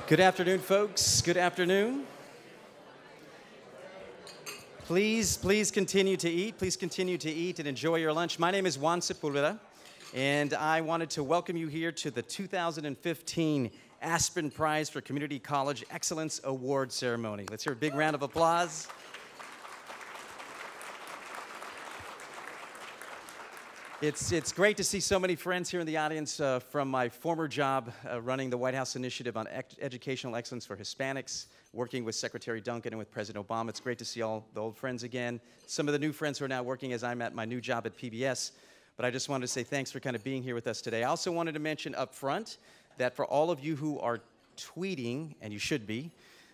Good afternoon, folks. Good afternoon. Please continue to eat. Please continue to eat and enjoy your lunch. My name is Juan Sepulveda, and I wanted to welcome you here to the 2015 Aspen Prize for Community College Excellence Award Ceremony. Let's hear a big round of applause. It's great to see so many friends here in the audience from my former job running the White House Initiative on Educational Excellence for Hispanics, working with Secretary Duncan and with President Obama. It's great to see all the old friends again. Some of the new friends who are now working as I'm at my new job at PBS. But I just wanted to say thanks for kind of being here with us today. I also wanted to mention up front that for all of you who are tweeting, and you should be,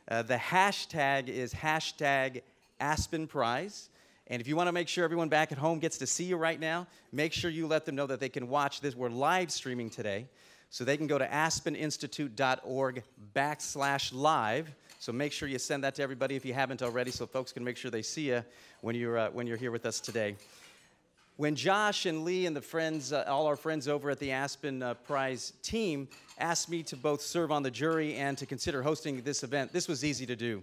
the hashtag is hashtag Aspen Prize. And if you want to make sure everyone back at home gets to see you right now, make sure you let them know that they can watch this. We're live streaming today, so they can go to aspeninstitute.org/live. So make sure you send that to everybody if you haven't already, so folks can make sure they see you when you're here with us today. When Josh and Lee and the friends, all our friends over at the Aspen Prize team asked me to both serve on the jury and to consider hosting this event, this was easy to do.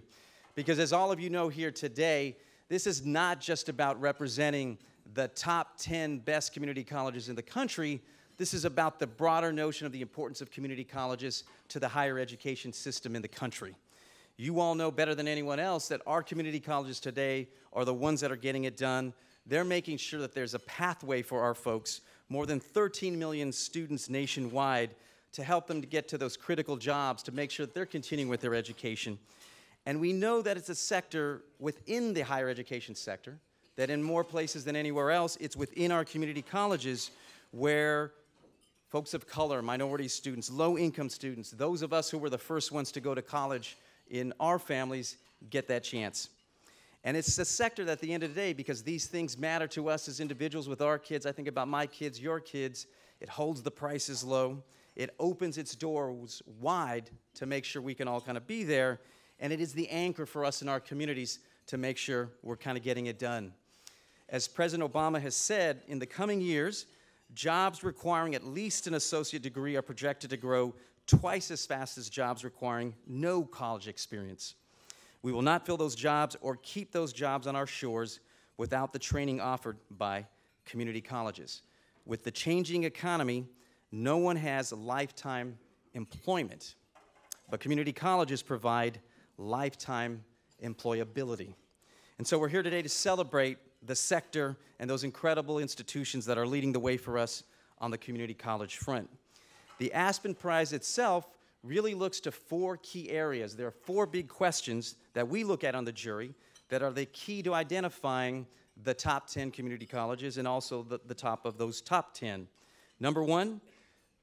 Because as all of you know here today, this is not just about representing the top 10 best community colleges in the country. This is about the broader notion of the importance of community colleges to the higher education system in the country. You all know better than anyone else that our community colleges today are the ones that are getting it done. They're making sure that there's a pathway for our folks, more than 13 million students nationwide, to help them to get to those critical jobs, to make sure that they're continuing with their education. And we know that it's a sector within the higher education sector, that in more places than anywhere else, it's within our community colleges where folks of color, minority students, low-income students, those of us who were the first ones to go to college in our families get that chance. And it's a sector that at the end of the day, because these things matter to us as individuals with our kids, I think about my kids, your kids, it holds the prices low, it opens its doors wide to make sure we can all kind of be there. And it is the anchor for us in our communities to make sure we're kind of getting it done. As President Obama has said, in the coming years, jobs requiring at least an associate degree are projected to grow twice as fast as jobs requiring no college experience. We will not fill those jobs or keep those jobs on our shores without the training offered by community colleges. With the changing economy, no one has lifetime employment, but community colleges provide lifetime employability. And so we're here today to celebrate the sector and those incredible institutions that are leading the way for us on the community college front. The Aspen Prize itself really looks to four key areas. There are four big questions that we look at on the jury that are the key to identifying the top 10 community colleges and also the top of those top 10. Number one,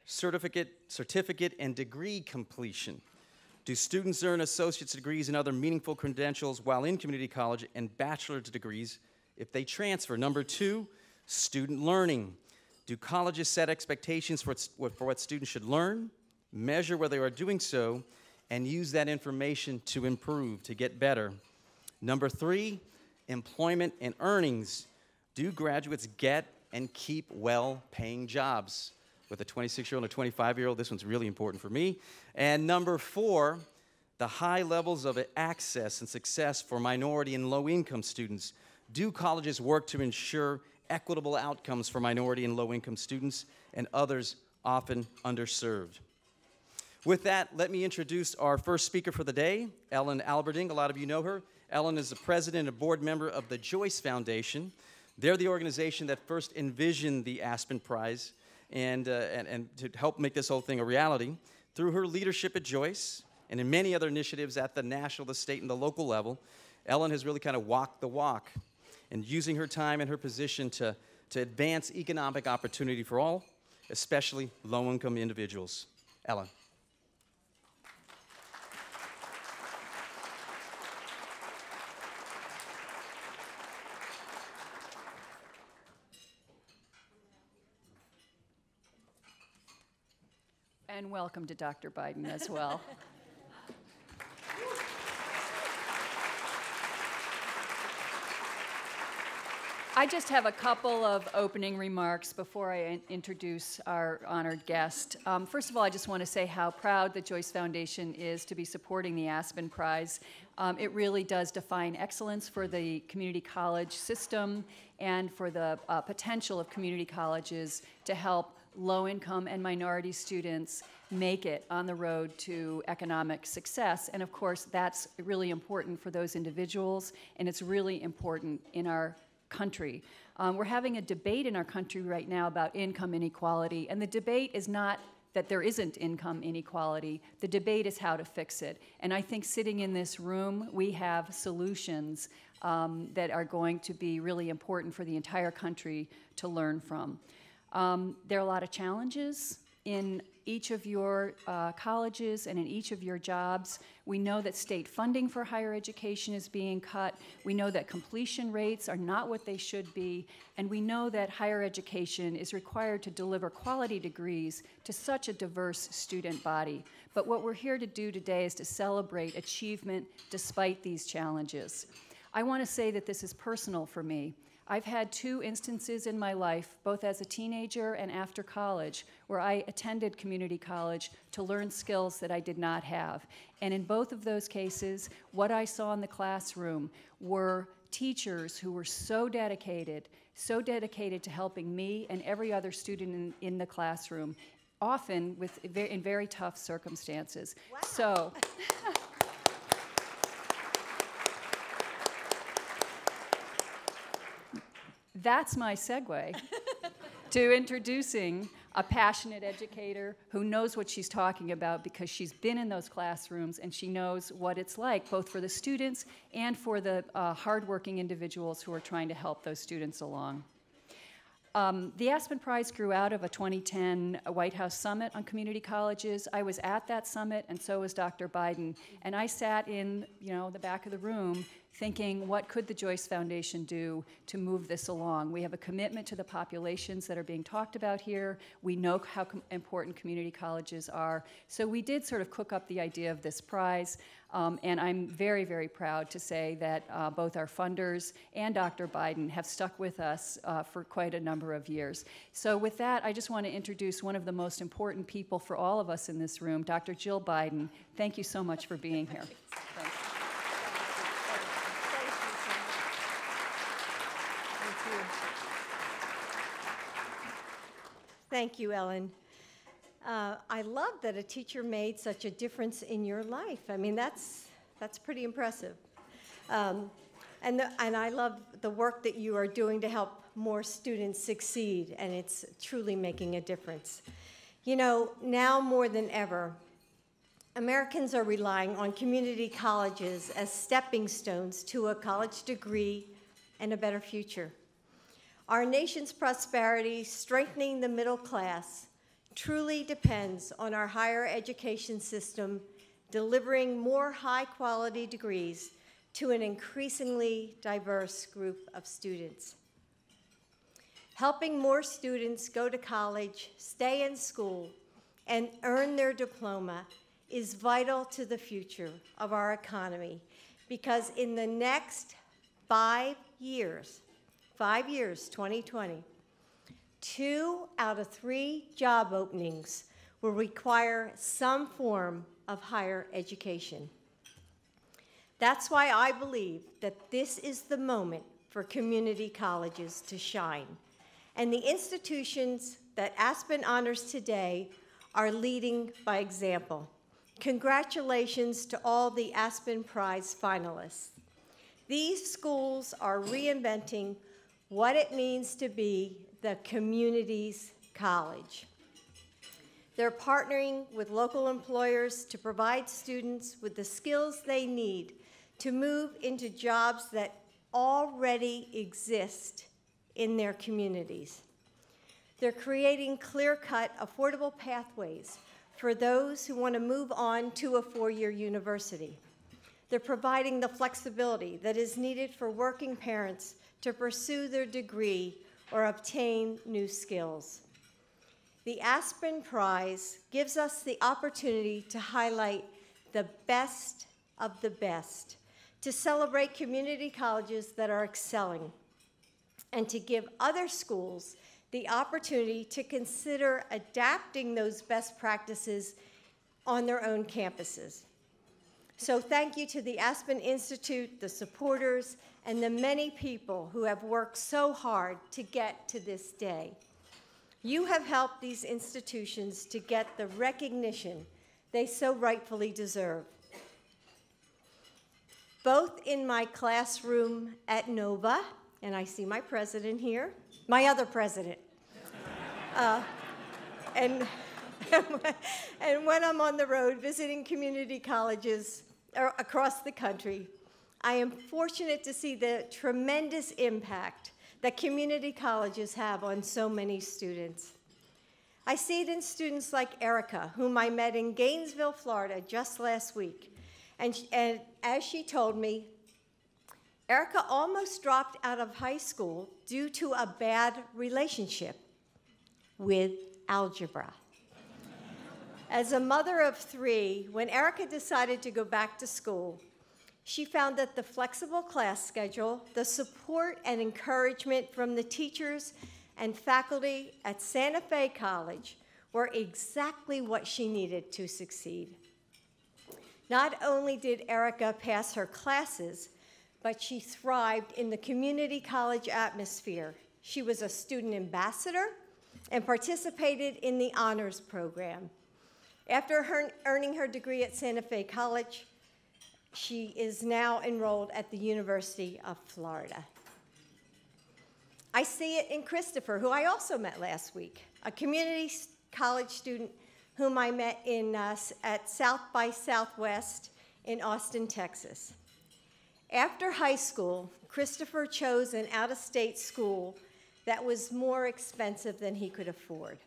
certificate and degree completion. Do students earn associate's degrees and other meaningful credentials while in community college and bachelor's degrees if they transfer? Number two, student learning. Do colleges set expectations for what students should learn, measure whether they are doing so, and use that information to improve, to get better? Number three, employment and earnings. Do graduates get and keep well-paying jobs? With a 26-year-old and a 25-year-old, this one's really important for me. And number four, the high levels of access and success for minority and low-income students. Do colleges work to ensure equitable outcomes for minority and low-income students and others often underserved? With that, let me introduce our first speaker for the day, Ellen Alberding. A lot of you know her. Ellen is the president and board member of the Joyce Foundation. They're the organization that first envisioned the Aspen Prize and to help make this whole thing a reality. Through her leadership at Joyce and in many other initiatives at the national, the state, and the local level, Ellen has really kind of walked the walk and using her time and her position to advance economic opportunity for all, especially low-income individuals. Ellen. And welcome to Dr. Biden as well. I just have a couple of opening remarks before I introduce our honored guest. First of all, I just want to say how proud the Joyce Foundation is to be supporting the Aspen Prize. It really does define excellence for the community college system and for the potential of community colleges to help low-income and minority students make it on the road to economic success. And of course, that's really important for those individuals, and it's really important in our country. We're having a debate in our country right now about income inequality, and the debate is not that there isn't income inequality. The debate is how to fix it. And I think sitting in this room, we have solutions that are going to be really important for the entire country to learn from. There are a lot of challenges in each of your colleges and in each of your jobs. We know that state funding for higher education is being cut. We know that completion rates are not what they should be. And we know that higher education is required to deliver quality degrees to such a diverse student body. But what we're here to do today is to celebrate achievement despite these challenges. I want to say that this is personal for me. I've had two instances in my life, both as a teenager and after college, where I attended community college to learn skills that I did not have. And in both of those cases, what I saw in the classroom were teachers who were so dedicated to helping me and every other student in the classroom, often in very tough circumstances. Wow. So. That's my segue to introducing a passionate educator who knows what she's talking about because she's been in those classrooms and she knows what it's like, both for the students and for the hardworking individuals who are trying to help those students along. The Aspen Prize grew out of a 2010 White House Summit on community colleges. I was at that summit, and so was Dr. Biden. And I sat in, the back of the room thinking, what could the Joyce Foundation do to move this along? We have a commitment to the populations that are being talked about here. We know how important community colleges are. So we did sort of cook up the idea of this prize. And I'm very, very proud to say that both our funders and Dr. Biden have stuck with us for quite a number of years. So with that, I just want to introduce one of the most important people for all of us in this room, Dr. Jill Biden. Thank you so much for being here. Thanks. Thank you, Ellen. I love that a teacher made such a difference in your life. I mean, that's pretty impressive. And I love the work that you are doing to help more students succeed, and it's truly making a difference. Now more than ever, Americans are relying on community colleges as stepping stones to a college degree and a better future. Our nation's prosperity, strengthening the middle class, truly depends on our higher education system delivering more high-quality degrees to an increasingly diverse group of students. Helping more students go to college, stay in school, and earn their diploma is vital to the future of our economy, because in the next 5 years, 2020, 2 out of 3 job openings will require some form of higher education. That's why I believe that this is the moment for community colleges to shine. And the institutions that Aspen honors today are leading by example. Congratulations to all the Aspen Prize finalists. These schools are reinventing what it means to be the community's college. They're partnering with local employers to provide students with the skills they need to move into jobs that already exist in their communities. They're creating clear-cut, affordable pathways for those who want to move on to a 4-year university. They're providing the flexibility that is needed for working parents to pursue their degree or obtain new skills. The Aspen Prize gives us the opportunity to highlight the best of the best, to celebrate community colleges that are excelling. and to give other schools the opportunity to consider adapting those best practices on their own campuses. So thank you to the Aspen Institute, the supporters, and the many people who have worked so hard to get to this day. You have helped these institutions to get the recognition they so rightfully deserve. Both in my classroom at Nova, and I see my president here, my other president, and when I'm on the road visiting community colleges across the country, I am fortunate to see the tremendous impact that community colleges have on so many students. I see it in students like Erica, whom I met in Gainesville, Florida, just last week. And as she told me, Erica almost dropped out of high school due to a bad relationship with algebra. As a mother of 3, when Erica decided to go back to school, she found that the flexible class schedule, the support and encouragement from the teachers and faculty at Santa Fe College were exactly what she needed to succeed. Not only did Erica pass her classes, but she thrived in the community college atmosphere. She was a student ambassador and participated in the honors program. After earning her degree at Santa Fe College, she is now enrolled at the University of Florida. I see it in Christopher, who I also met last week, a community college student whom I met at South by Southwest in Austin, Texas. After high school, Christopher chose an out-of-state school that was more expensive than he could afford.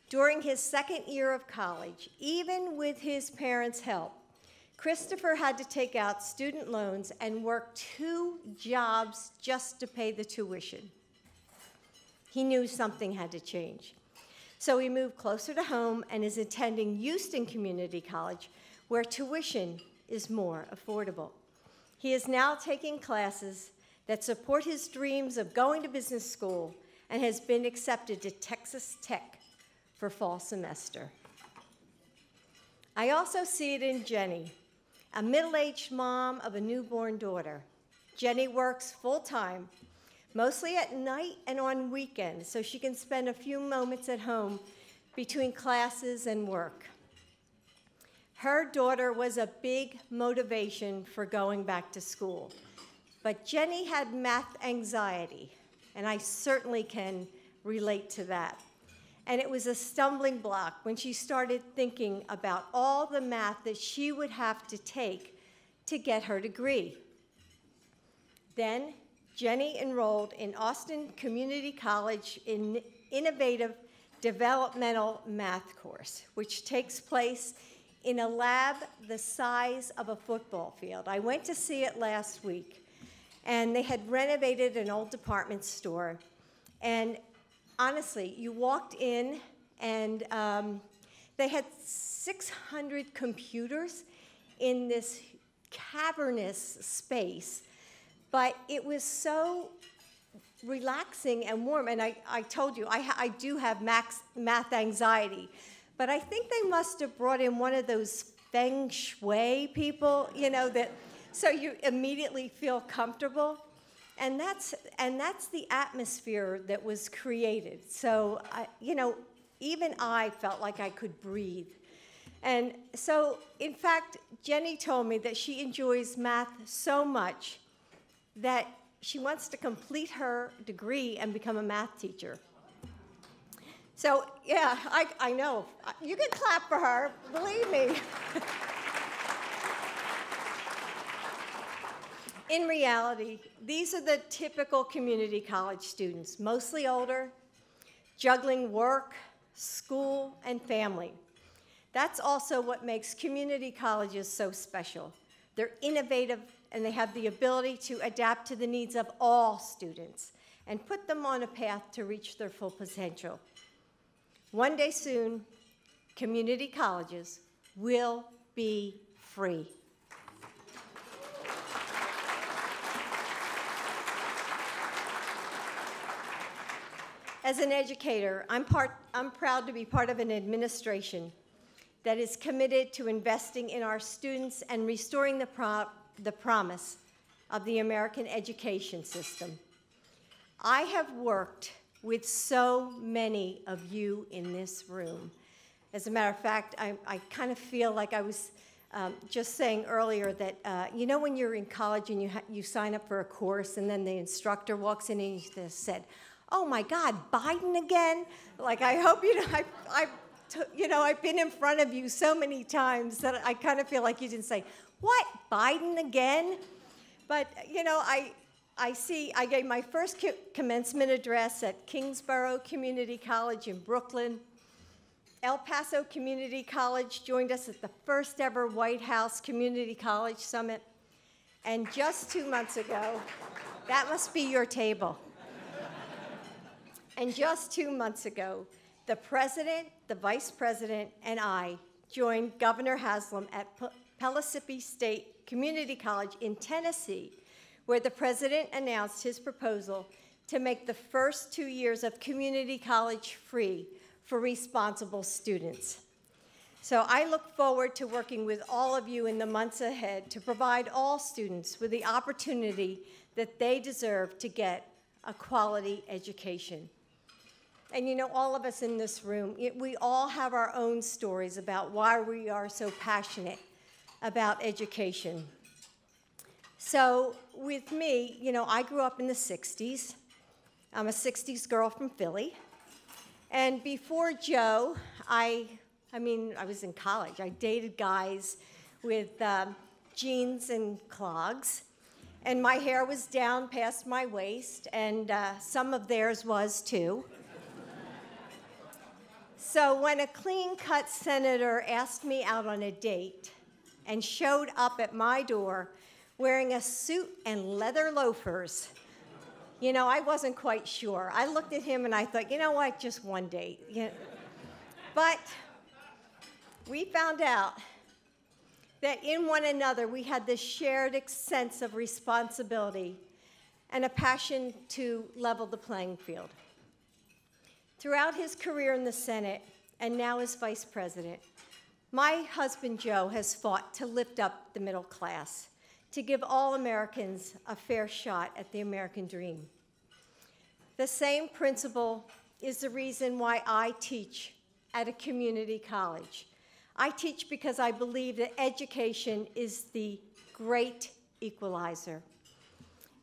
During his second year of college, even with his parents' help, Christopher had to take out student loans and work 2 jobs just to pay the tuition. He knew something had to change. So he moved closer to home and is attending Houston Community College, where tuition is more affordable. He is now taking classes that support his dreams of going to business school and has been accepted to Texas Tech for fall semester. I also see it in Jenny, a middle-aged mom of a newborn daughter. Jenny works full-time, mostly at night and on weekends, so she can spend a few moments at home between classes and work. Her daughter was a big motivation for going back to school, but Jenny had math anxiety, and I certainly can relate to that. And it was a stumbling block when she started thinking about all the math that she would have to take to get her degree. Then Jenny enrolled in Austin Community College in innovative developmental math course, which takes place in a lab the size of a football field. I went to see it last week, and they had renovated an old department store. And honestly, you walked in, and they had 600 computers in this cavernous space, but it was so relaxing and warm. And I told you, I do have math anxiety, but I think they must have brought in one of those feng shui people, that so you immediately feel comfortable. And that's the atmosphere that was created. So, even I felt like I could breathe. And so, in fact, Jenny told me that she enjoys math so much that she wants to complete her degree and become a math teacher. So, yeah, I know. You can clap for her, believe me. In reality, these are the typical community college students, mostly older, juggling work, school, and family. That's also what makes community colleges so special. They're innovative, and they have the ability to adapt to the needs of all students and put them on a path to reach their full potential. One day soon, community colleges will be free. As an educator, I'm proud to be part of an administration that is committed to investing in our students and restoring the promise of the American education system. I have worked with so many of you in this room. As a matter of fact, I kind of feel like I was just saying earlier that, you know when you're in college and you sign up for a course and then the instructor walks in and he just said, "Oh my God, Biden again?" Like, I hope you know, I've been in front of you so many times that I kind of feel like you didn't say, "What, Biden again?" But, you know, I gave my first commencement address at Kingsborough Community College in Brooklyn. El Paso Community College joined us at the first ever White House Community College Summit. And just 2 months ago, that must be your table. And just 2 months ago, the president, the vice president, and I joined Governor Haslam at Pellissippi State Community College in Tennessee, where the president announced his proposal to make the first 2 years of community college free for responsible students. So I look forward to working with all of you in the months ahead to provide all students with the opportunity that they deserve to get a quality education. And you know, all of us in this room, we all have our own stories about why we are so passionate about education. So with me, you know, I grew up in the 60s. I'm a 60s girl from Philly. And before Joe, I was in college. I dated guys with jeans and clogs. And my hair was down past my waist, and some of theirs was too. So when a clean-cut senator asked me out on a date and showed up at my door wearing a suit and leather loafers, you know, I wasn't quite sure. I looked at him and I thought, you know what, just one date. Yeah. But we found out that in one another we had this shared sense of responsibility and a passion to level the playing field. Throughout his career in the Senate and now as vice president, my husband Joe has fought to lift up the middle class, to give all Americans a fair shot at the American dream. The same principle is the reason why I teach at a community college. I teach because I believe that education is the great equalizer.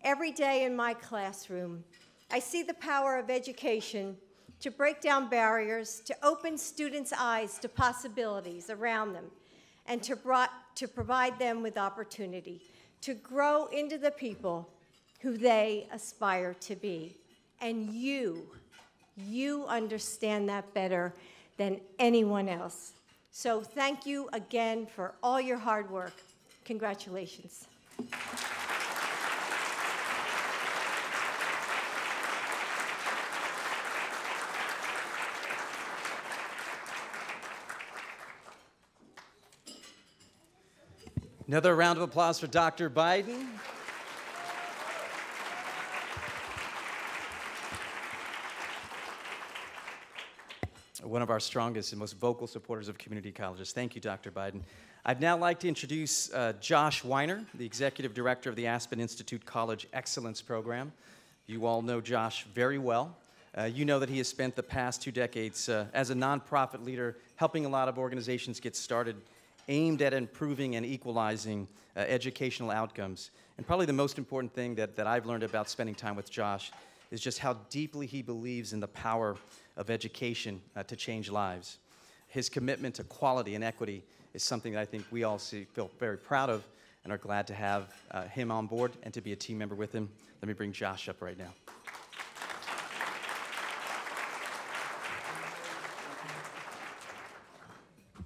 Every day in my classroom, I see the power of education to break down barriers, to open students' eyes to possibilities around them, and to provide them with opportunity to grow into the people who they aspire to be. And you understand that better than anyone else. So thank you again for all your hard work. Congratulations. Another round of applause for Dr. Biden. One of our strongest and most vocal supporters of community colleges. Thank you, Dr. Biden. I'd now like to introduce Josh Weiner, the Executive Director of the Aspen Institute College Excellence Program. You all know Josh very well. You know that he has spent the past 2 decades as a nonprofit leader helping a lot of organizations get started aimed at improving and equalizing educational outcomes. And probably the most important thing that I've learned about spending time with Josh is just how deeply he believes in the power of education to change lives. His commitment to quality and equity is something that I think we all feel very proud of and are glad to have him on board and to be a team member with him. Let me bring Josh up right now.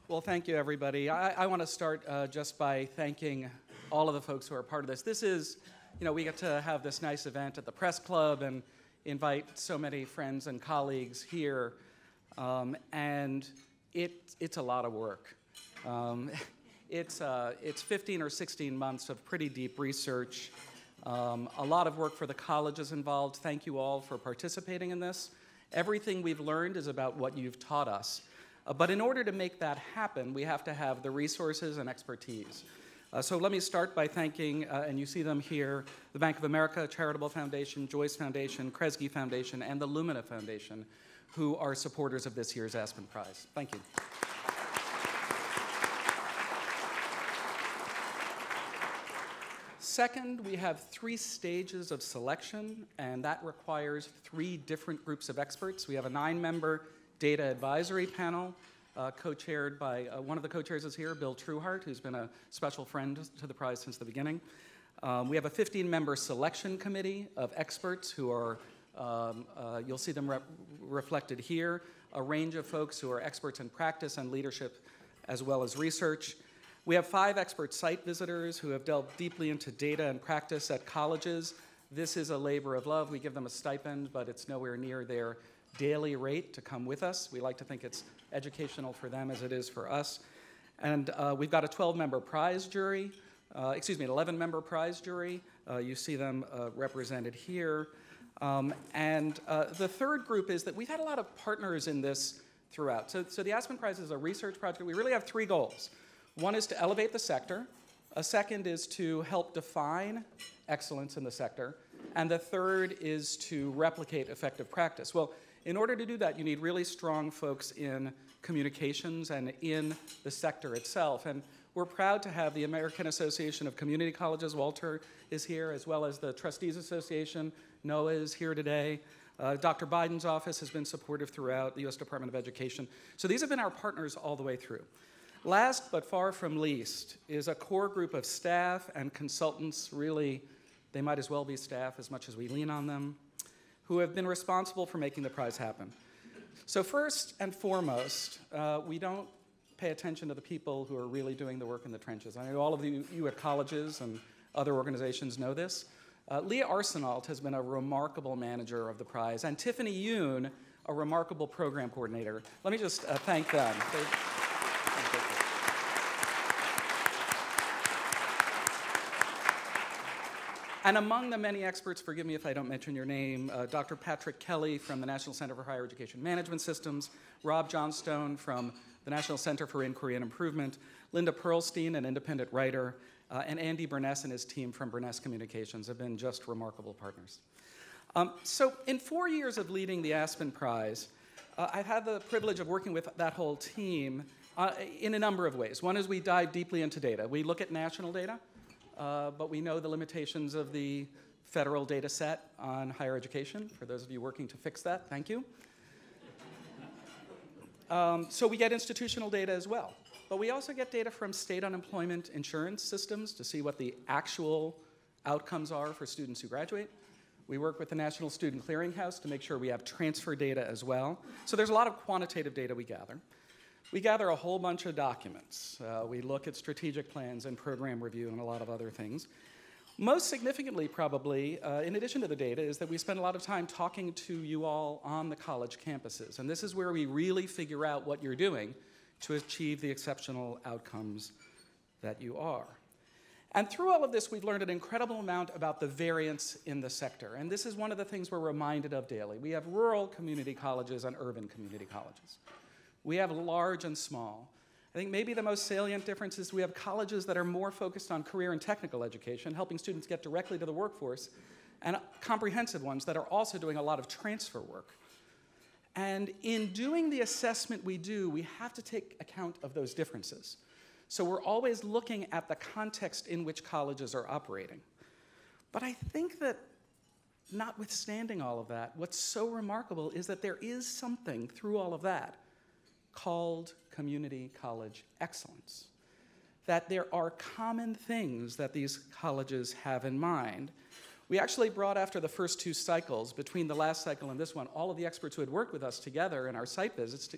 Well, thank you, everybody. I want to start just by thanking all of the folks who are part of this. This is, you know, we get to have this nice event at the Press Club and invite so many friends and colleagues here, and it's a lot of work. It's 15 or 16 months of pretty deep research, a lot of work for the colleges involved. Thank you all for participating in this, Everything we've learned is about what you've taught us. But in order to make that happen, we have to have the resources and expertise. So let me start by thanking, and you see them here, the Bank of America Charitable Foundation, Joyce Foundation, Kresge Foundation, and the Lumina Foundation, who are supporters of this year's Aspen Prize. Thank you. Second, we have 3 stages of selection, and that requires 3 different groups of experts. We have a 9-member data advisory panel, co-chaired by, one of the co-chairs is here, Bill Trueheart, who's been a special friend to the prize since the beginning. We have a 15-member selection committee of experts who are, you'll see them reflected here, a range of folks who are experts in practice and leadership as well as research. We have 5 expert site visitors who have delved deeply into data and practice at colleges. This is a labor of love. We give them a stipend, but it's nowhere near their daily rate to come with us. We like to think it's educational for them as it is for us. And we've got a 12-member prize jury, an 11-member prize jury. You see them represented here. And the third group is that we've had a lot of partners in this throughout. So the Aspen Prize is a research project. We really have 3 goals. One is to elevate the sector. A second is to help define excellence in the sector. And the third is to replicate effective practice. Well, in order to do that, you need really strong folks in communications and in the sector itself. And we're proud to have the American Association of Community Colleges. Walter is here, as well as the Trustees Association. Noah is here today. Dr. Biden's office has been supportive throughout, the U.S. Department of Education. So these have been our partners all the way through. Last but far from least is a core group of staff and consultants, really, they might as well be staff as much as we lean on them, who have been responsible for making the prize happen. So first and foremost, we don't pay attention to the people who are really doing the work in the trenches. I know all of you at colleges and other organizations know this. Leah Arsenault has been a remarkable manager of the prize, and Tiffany Yoon, a remarkable program coordinator. Let me just thank them. And among the many experts, forgive me if I don't mention your name, Dr. Patrick Kelly from the National Center for Higher Education Management Systems, Rob Johnstone from the National Center for Inquiry and Improvement, Linda Pearlstein, an independent writer, and Andy Burness and his team from Burness Communications have been just remarkable partners. So in 4 years of leading the Aspen Prize, I've had the privilege of working with that whole team in a number of ways. One is we dive deeply into data. We look at national data, but we know the limitations of the federal data set on higher education. For those of you working to fix that, thank you. So we get institutional data as well. But we also get data from state unemployment insurance systems to see what the actual outcomes are for students who graduate. We work with the National Student Clearinghouse to make sure we have transfer data as well. So there's a lot of quantitative data we gather. We gather a whole bunch of documents. We look at strategic plans and program review and a lot of other things. Most significantly, probably, in addition to the data, is that we spend a lot of time talking to you all on the college campuses. And this is where we really figure out what you're doing to achieve the exceptional outcomes that you are. And through all of this, we've learned an incredible amount about the variance in the sector. And this is one of the things we're reminded of daily. We have rural community colleges and urban community colleges. We have large and small. I think maybe the most salient difference is we have colleges that are more focused on career and technical education, helping students get directly to the workforce, and comprehensive ones that are also doing a lot of transfer work. And in doing the assessment we do, we have to take account of those differences. So we're always looking at the context in which colleges are operating. But I think that notwithstanding all of that, what's so remarkable is that there is something through all of that called community college excellence. That there are common things that these colleges have in mind. We actually brought, after the first 2 cycles, between the last cycle and this one, all of the experts who had worked with us together in our site visits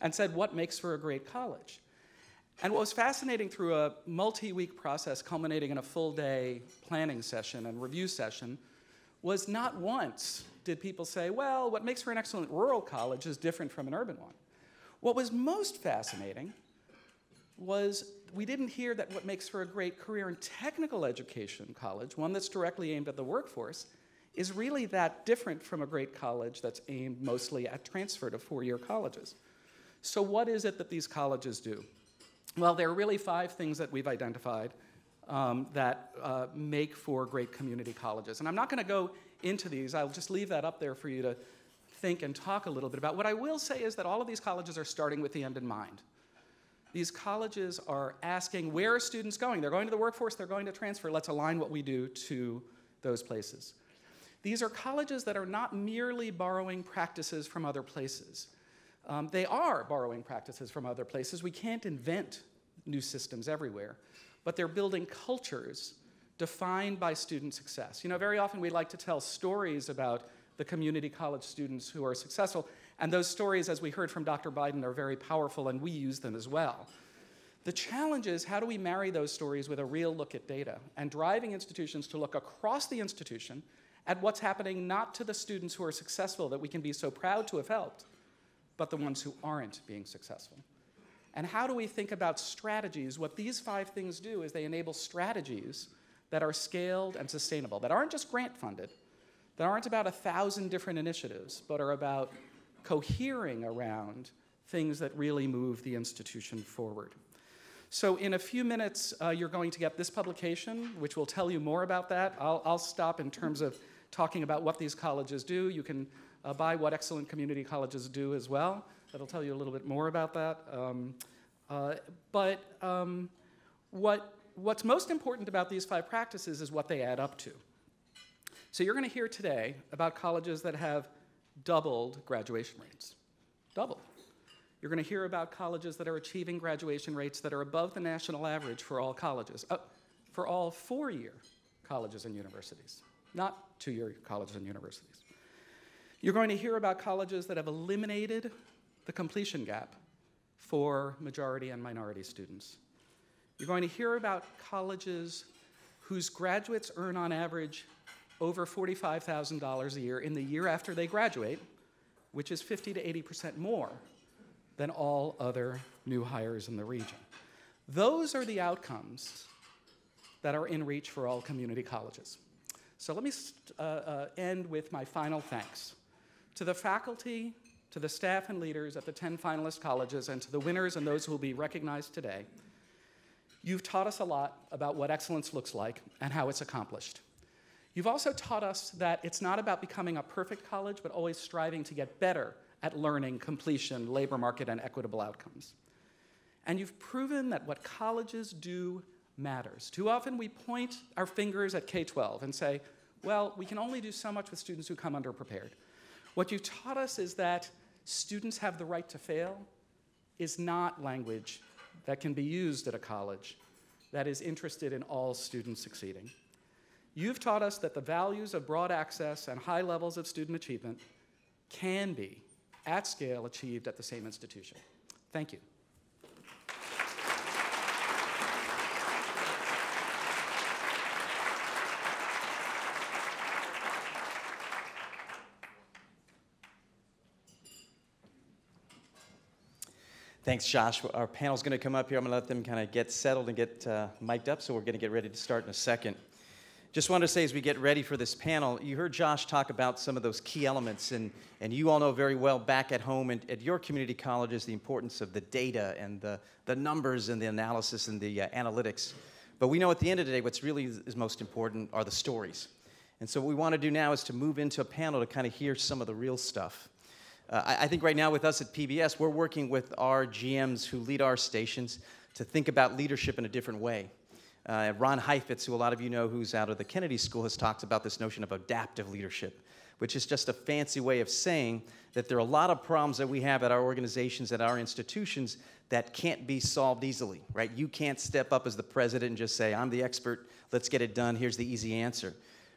and said, what makes for a great college? And what was fascinating through a multi-week process culminating in a full-day planning session and review session was not once did people say, well, what makes for an excellent rural college is different from an urban one. What was most fascinating was we didn't hear that what makes for a great career and technical education college, one that's directly aimed at the workforce, is really that different from a great college that's aimed mostly at transfer to four-year colleges. So what is it that these colleges do? Well, there are really 5 things that we've identified that make for great community colleges. And I'm not going to go into these. I'll just leave that up there for you to think and talk a little bit about. What I will say is that all of these colleges are starting with the end in mind. These colleges are asking, where are students going? They're going to the workforce, they're going to transfer. Let's align what we do to those places. These are colleges that are not merely borrowing practices from other places. They are borrowing practices from other places. We can't invent new systems everywhere, but they're building cultures defined by student success. You know, very often we like to tell stories about the community college students who are successful, and those stories, as we heard from Dr. Biden, are very powerful, and we use them as well. The challenge is, how do we marry those stories with a real look at data and driving institutions to look across the institution at what's happening not to the students who are successful that we can be so proud to have helped, but the ones who aren't being successful. And how do we think about strategies? What these 5 things do is they enable strategies that are scaled and sustainable, that aren't just grant funded, that aren't about 1,000 different initiatives, but are about cohering around things that really move the institution forward. So in a few minutes, you're going to get this publication, which will tell you more about that. I'll stop in terms of talking about what these colleges do. You can buy What Excellent Community Colleges Do as well. That'll tell you a little bit more about that. What's most important about these 5 practices is what they add up to. So you're going to hear today about colleges that have doubled graduation rates. Doubled. You're going to hear about colleges that are achieving graduation rates that are above the national average for all colleges, for all 4-year colleges and universities, not 2-year colleges and universities. You're going to hear about colleges that have eliminated the completion gap for majority and minority students. You're going to hear about colleges whose graduates earn on average over $45,000 a year in the year after they graduate, which is 50 to 80% more than all other new hires in the region. Those are the outcomes that are in reach for all community colleges. So let me end with my final thanks to the faculty, to the staff and leaders at the 10 finalist colleges, and to the winners and those who will be recognized today. You've taught us a lot about what excellence looks like and how it's accomplished. You've also taught us that it's not about becoming a perfect college, but always striving to get better at learning, completion, labor market, and equitable outcomes. And you've proven that what colleges do matters. Too often we point our fingers at K-12 and say, well, we can only do so much with students who come underprepared. What you've taught us is that students have the right to fail is not language that can be used at a college that is interested in all students succeeding. You've taught us that the values of broad access and high levels of student achievement can be, at scale, achieved at the same institution. Thank you. Thanks, Josh. Our panel's going to come up here. I'm going to let them kind of get settled and get mic'd up, so we're going to get ready to start in a second. Just wanted to say, as we get ready for this panel, you heard Josh talk about some of those key elements, and you all know very well back at home and at your community colleges the importance of the data and the numbers and the analysis and the analytics. But we know at the end of the day what's really is most important are the stories. And so what we want to do now is to move into a panel to kind of hear some of the real stuff. I think right now with us at PBS, we're working with our GMs who lead our stations to think about leadership in a different way. Ron Heifetz, who a lot of you know who's out of the Kennedy School, has talked about this notion of adaptive leadership, which is just a fancy way of saying that there are a lot of problems that we have at our organizations, at our institutions, that can't be solved easily, right? You can't step up as the president and just say, I'm the expert, let's get it done, here's the easy answer.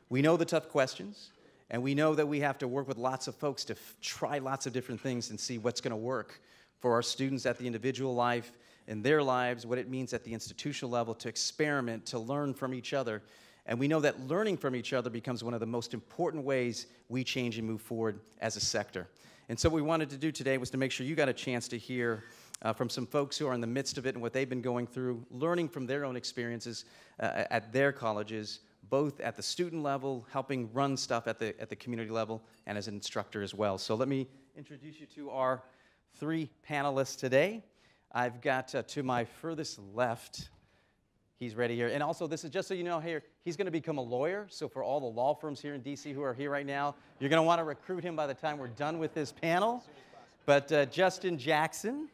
We know the tough questions, and we know that we have to work with lots of folks to try lots of different things and see what's going to work for our students at the individual life, in their lives, what it means at the institutional level, to experiment, to learn from each other. And we know that learning from each other becomes one of the most important ways we change and move forward as a sector. And so what we wanted to do today was to make sure you got a chance to hear from some folks who are in the midst of it and what they've been going through, learning from their own experiences at their colleges, both at the student level, helping run stuff at the community level, and as an instructor as well. So let me introduce you to our 3 panelists today. I've got to my furthest left, he's ready here. And also, this is just so you know here, he's going to become a lawyer. So for all the law firms here in D.C. who are here right now, you're going to want to recruit him by the time we're done with this panel. But Justin Jackson,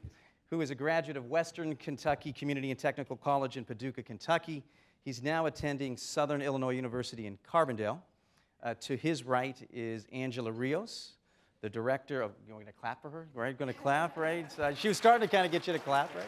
who is a graduate of Western Kentucky Community and Technical College in Paducah, Kentucky. He's now attending Southern Illinois University in Carbondale. To his right is Angela Rios, the director of, you want to clap for her, right? Going to clap, right? So she was starting to kind of get you to clap, right?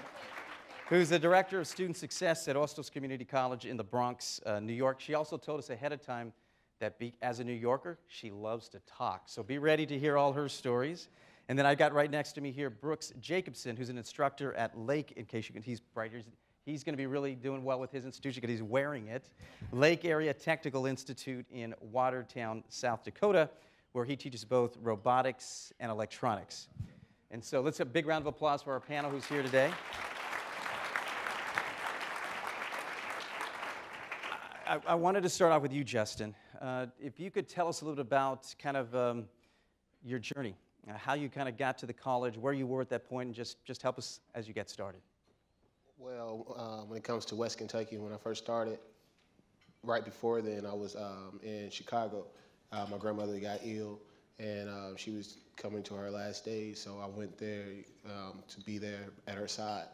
Who's the director of student success at Ostos Community College in the Bronx, New York. She also told us ahead of time that as a New Yorker, she loves to talk. So be ready to hear all her stories. And then I got right next to me here Brooks Jacobson, who's an instructor at Lake, in case you can, he's bright here. He's going to be really doing well with his institution because he's wearing it. Lake Area Technical Institute in Watertown, South Dakota, where he teaches both robotics and electronics. And so let's have a big round of applause for our panel who's here today. I wanted to start off with you, Justin. If you could tell us a little bit about kind of your journey. How you kind of got to the college, where you were at that point, and just help us as you get started. Well, when it comes to West Kentucky, when I first started, right before then, I was in Chicago. My grandmother got ill, and she was coming to her last days, so I went there to be there at her side.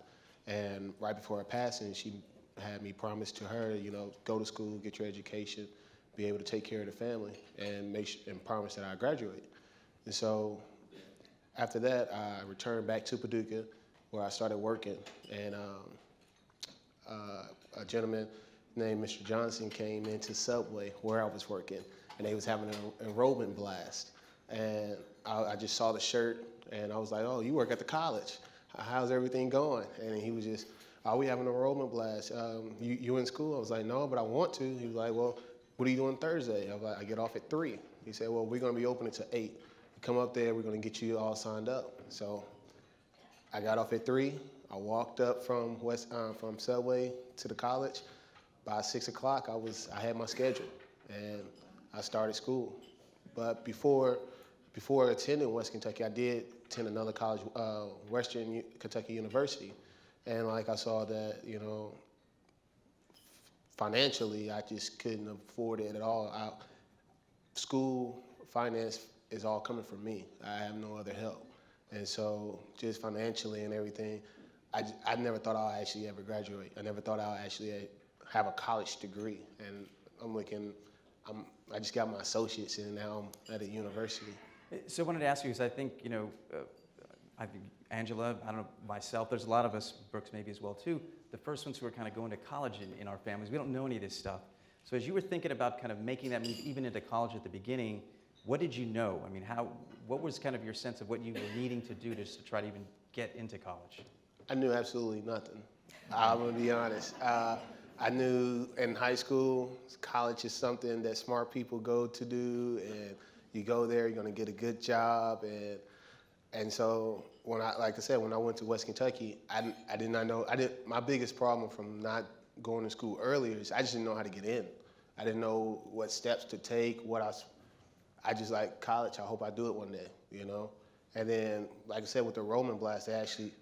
And right before her passing, she had me promise to her, you know, go to school, get your education, be able to take care of the family, and promise that I'd graduate. And so after that, I returned back to Paducah, where I started working, and a gentleman named Mr. Johnson came into Subway where I was working, and they was having an enrollment blast. And I just saw the shirt, and I was like, oh, you work at the college. How's everything going? And he was just, oh, we have an enrollment blast. You in school? I was like, no, but I want to. He was like, well, what are you doing Thursday? I was like, I get off at 3. He said, well, we're going to be open until 8. Come up there, we're going to get you all signed up. So I got off at 3. I walked up from Subway to the college. By 6 o'clock, I had my schedule, and I started school. But before attending West Kentucky, I did attend another college, Western Kentucky University, and like I saw that, you know, financially, I just couldn't afford it at all. School, finance is all coming from me. I have no other help. And so just financially and everything, I never thought I'd actually ever graduate. I never thought I'd actually have a college degree. And I just got my associates, and now I'm at a university. So I wanted to ask you, because I think, you know, I think Angela, I don't know, myself, there's a lot of us, Brooks maybe as well too, the first ones who are kind of going to college in our families. We don't know any of this stuff. So as you were thinking about kind of making that move even into college at the beginning, what did you know? I mean, what was kind of your sense of what you were needing to do just to try to even get into college? I knew absolutely nothing. I'm gonna be honest. I knew in high school, college is something that smart people go to do, and you go there, you're gonna get a good job, and so when like I said, when I went to West Kentucky, I did not know. My biggest problem from not going to school earlier is I just didn't know how to get in. I didn't know what steps to take. I just like college. I hope I do it one day, you know. And then, like I said, with the enrollment blast, they actually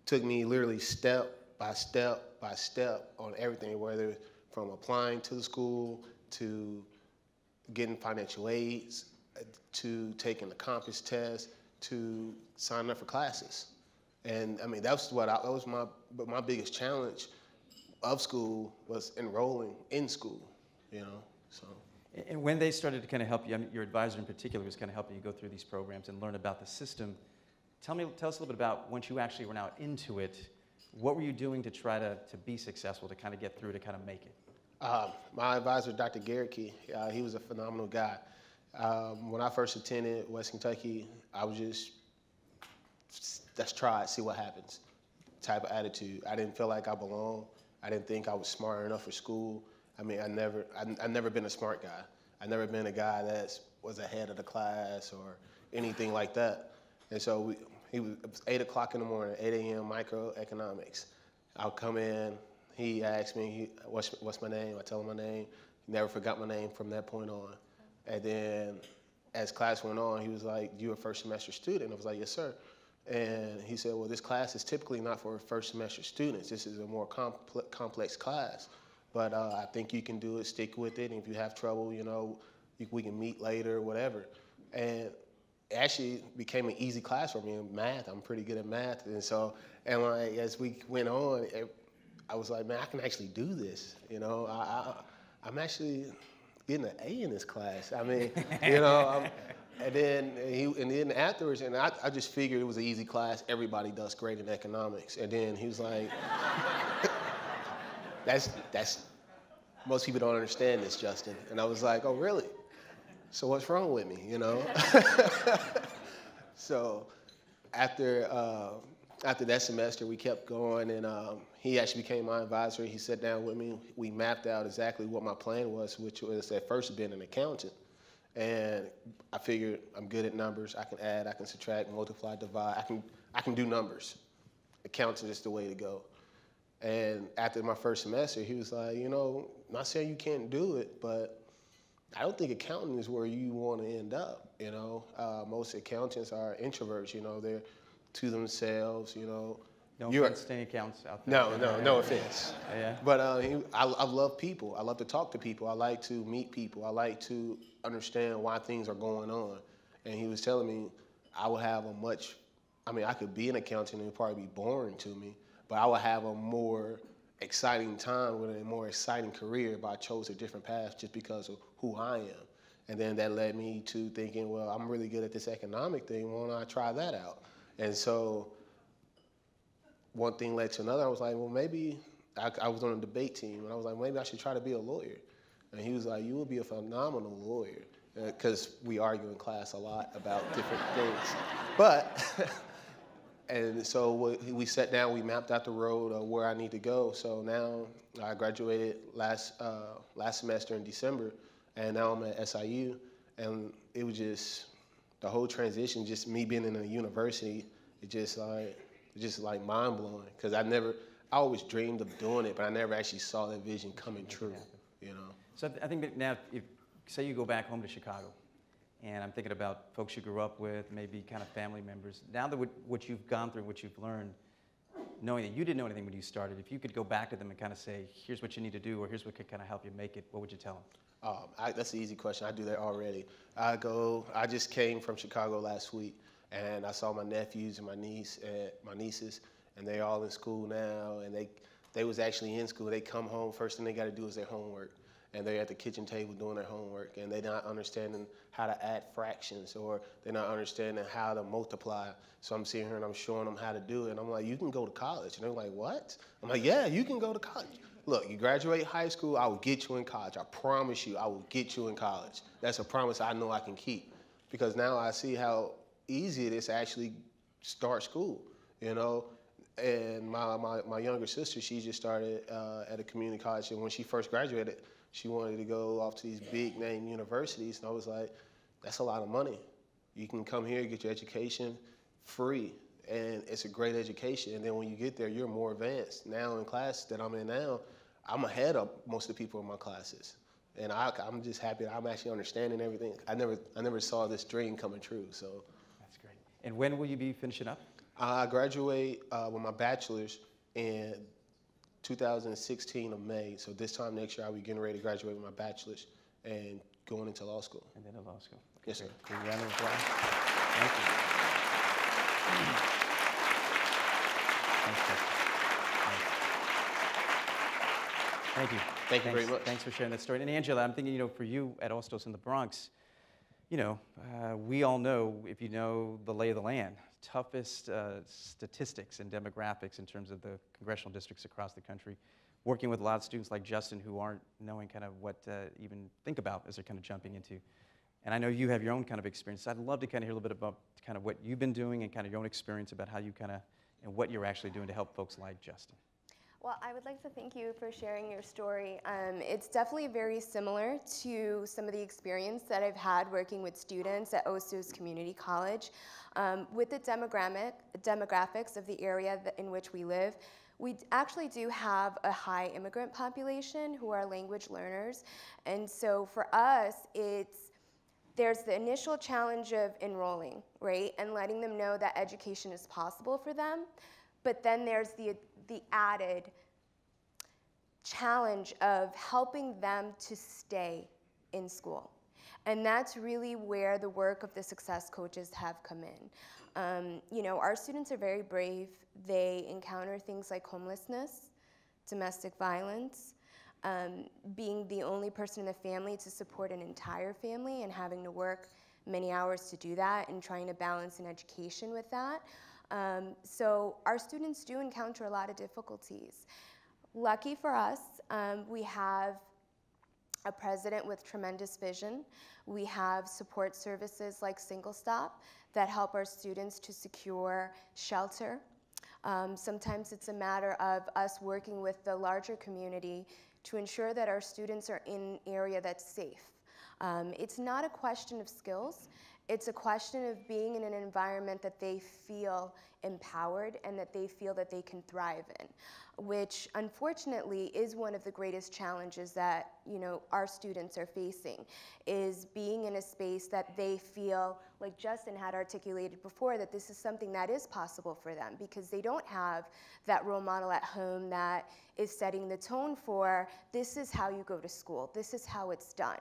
took me literally step by step by step on everything, whether from applying to the school to getting financial aids, to taking the Compass test, to signing up for classes. And I mean, that was my biggest challenge of school, was enrolling in school, you know, so. And when they started to kind of help you, I mean, your advisor in particular was kind of helping you go through these programs and learn about the system. Tell us a little bit about, once you actually were now into it, what were you doing to try to be successful, to kind of get through, to kind of make it? My advisor, Dr. Garricky, he was a phenomenal guy. When I first attended West Kentucky, I was just, let's try it, see what happens type of attitude. I didn't feel like I belonged. I didn't think I was smart enough for school. I mean, I've never been a smart guy. I've never been a guy that was ahead of the class or anything like that. And so it was 8 o'clock in the morning, 8 a.m. microeconomics. I'll come in, he asked me, what's my name? I tell him my name. Never forgot my name from that point on. And then as class went on, he was like, "You a first semester student?" I was like, "Yes, sir." And he said, "Well, this class is typically not for first semester students. This is a more complex class. But I think you can do it, stick with it. And if you have trouble, you know, we can meet later, whatever." And it actually became an easy class for me in math. I'm pretty good at math. And so, and like, as we went on, I was like, man, I can actually do this. You know, I'm actually getting an A in this class. I mean, you know, and then afterwards, and I just figured it was an easy class. Everybody does great in economics. And then he was like, that's most people don't understand this, Justin. And I was like, oh, really? So what's wrong with me, you know? So after that semester, we kept going, and he actually became my advisor. He sat down with me. We mapped out exactly what my plan was, which was at first being an accountant. And I figured I'm good at numbers. I can add, I can subtract, multiply, divide. I can do numbers. Accounting is the way to go. And after my first semester, he was like, you know, not saying you can't do it, but I don't think accounting is where you want to end up, you know. Most accountants are introverts, you know. They're to themselves, you know. No offense to any accountants out there. No offense. Yeah. But I love people. I love to talk to people. I like to meet people. I like to understand why things are going on. And he was telling me I would have I could be an accountant and it would probably be boring to me, but I would have a more exciting time with a more exciting career if I chose a different path just because of who I am. And then that led me to thinking, well, I'm really good at this economic thing. Why don't I try that out? And so one thing led to another. I was like, well, maybe I was on a debate team, and I was like, maybe I should try to be a lawyer. And he was like, you will be a phenomenal lawyer, because we argue in class a lot about different things. But and so we sat down, we mapped out the road of where I need to go. So now I graduated last semester in December, and now I'm at SIU. And it was just, the whole transition, just me being in a university, it just like mind blowing. Because I always dreamed of doing it, but I never actually saw that vision coming true, you know. So I think that now, say you go back home to Chicago, and I'm thinking about folks you grew up with, maybe kind of family members. Now that what you've gone through, what you've learned, knowing that you didn't know anything when you started, if you could go back to them and kind of say, here's what you need to do, or here's what could kind of help you make it, what would you tell them? That's an easy question. I do that already. I just came from Chicago last week, and I saw my nephews and my nieces, and they're all in school now, and they was actually in school. They come home, first thing they got to do is their homework. And they're at the kitchen table doing their homework, and they're not understanding how to add fractions, or they're not understanding how to multiply. So I'm sitting here and I'm showing them how to do it, and I'm like, you can go to college. And they're like, what? I'm like, yeah, you can go to college. Look, you graduate high school, I will get you in college. I promise you, I will get you in college. That's a promise I know I can keep, because now I see how easy it is to actually start school, you know. And my younger sister, she just started at a community college, and when she first graduated, she wanted to go off to these big name universities, and I was like, that's a lot of money. You can come here, get your education free, and it's a great education. And then when you get there, you're more advanced. Now in class that I'm in now, I'm ahead of most of the people in my classes. And I'm just happy that I'm actually understanding everything. I never saw this dream coming true, so. That's great. And when will you be finishing up? I graduate with my bachelor's in 2016 of May, so this time next year I'll be getting ready to graduate with my bachelor's and going into law school. And then to law school. Okay, Yes, sir. Great. Round of applause. Thank you. Thank you. Thank you very much. Thanks for sharing that story. And Angela, I'm thinking, for you at Ostos in the Bronx, we all know, if you know the lay of the land, toughest statistics and demographics in terms of the congressional districts across the country, working with a lot of students like Justin who aren't knowing kind of what to even think about as they're kind of jumping into. And I know you have your own kind of experience. I'd love to kind of hear a little bit about kind of what you've been doing and kind of your own experience about how you kind of, and what you're actually doing to help folks like Justin. Well, I would like to thank you for sharing your story. It's definitely very similar to some of the experience that I've had working with students at Ostos Community College. With the demographics of the area in which we live, we actually do have a high immigrant population who are language learners. And so for us, there's the initial challenge of enrolling, right? And letting them know that education is possible for them. But then there's the added challenge of helping them to stay in school. And that's really where the work of the success coaches have come in. You know, our students are very brave. They encounter things like homelessness, domestic violence, being the only person in the family to support an entire family and having to work many hours to do that and trying to balance an education with that. So our students do encounter a lot of difficulties. Lucky for us, we have a president with tremendous vision. We have support services like Single Stop that help our students to secure shelter. Sometimes it's a matter of us working with the larger community to ensure that our students are in an area that's safe. It's not a question of skills. It's a question of being in an environment that they feel empowered and that they feel that they can thrive in, which unfortunately is one of the greatest challenges that, you know, our students are facing, is being in a space that they feel, like Justin had articulated before, that this is something that is possible for them because they don't have that role model at home that is setting the tone for this is how you go to school, this is how it's done.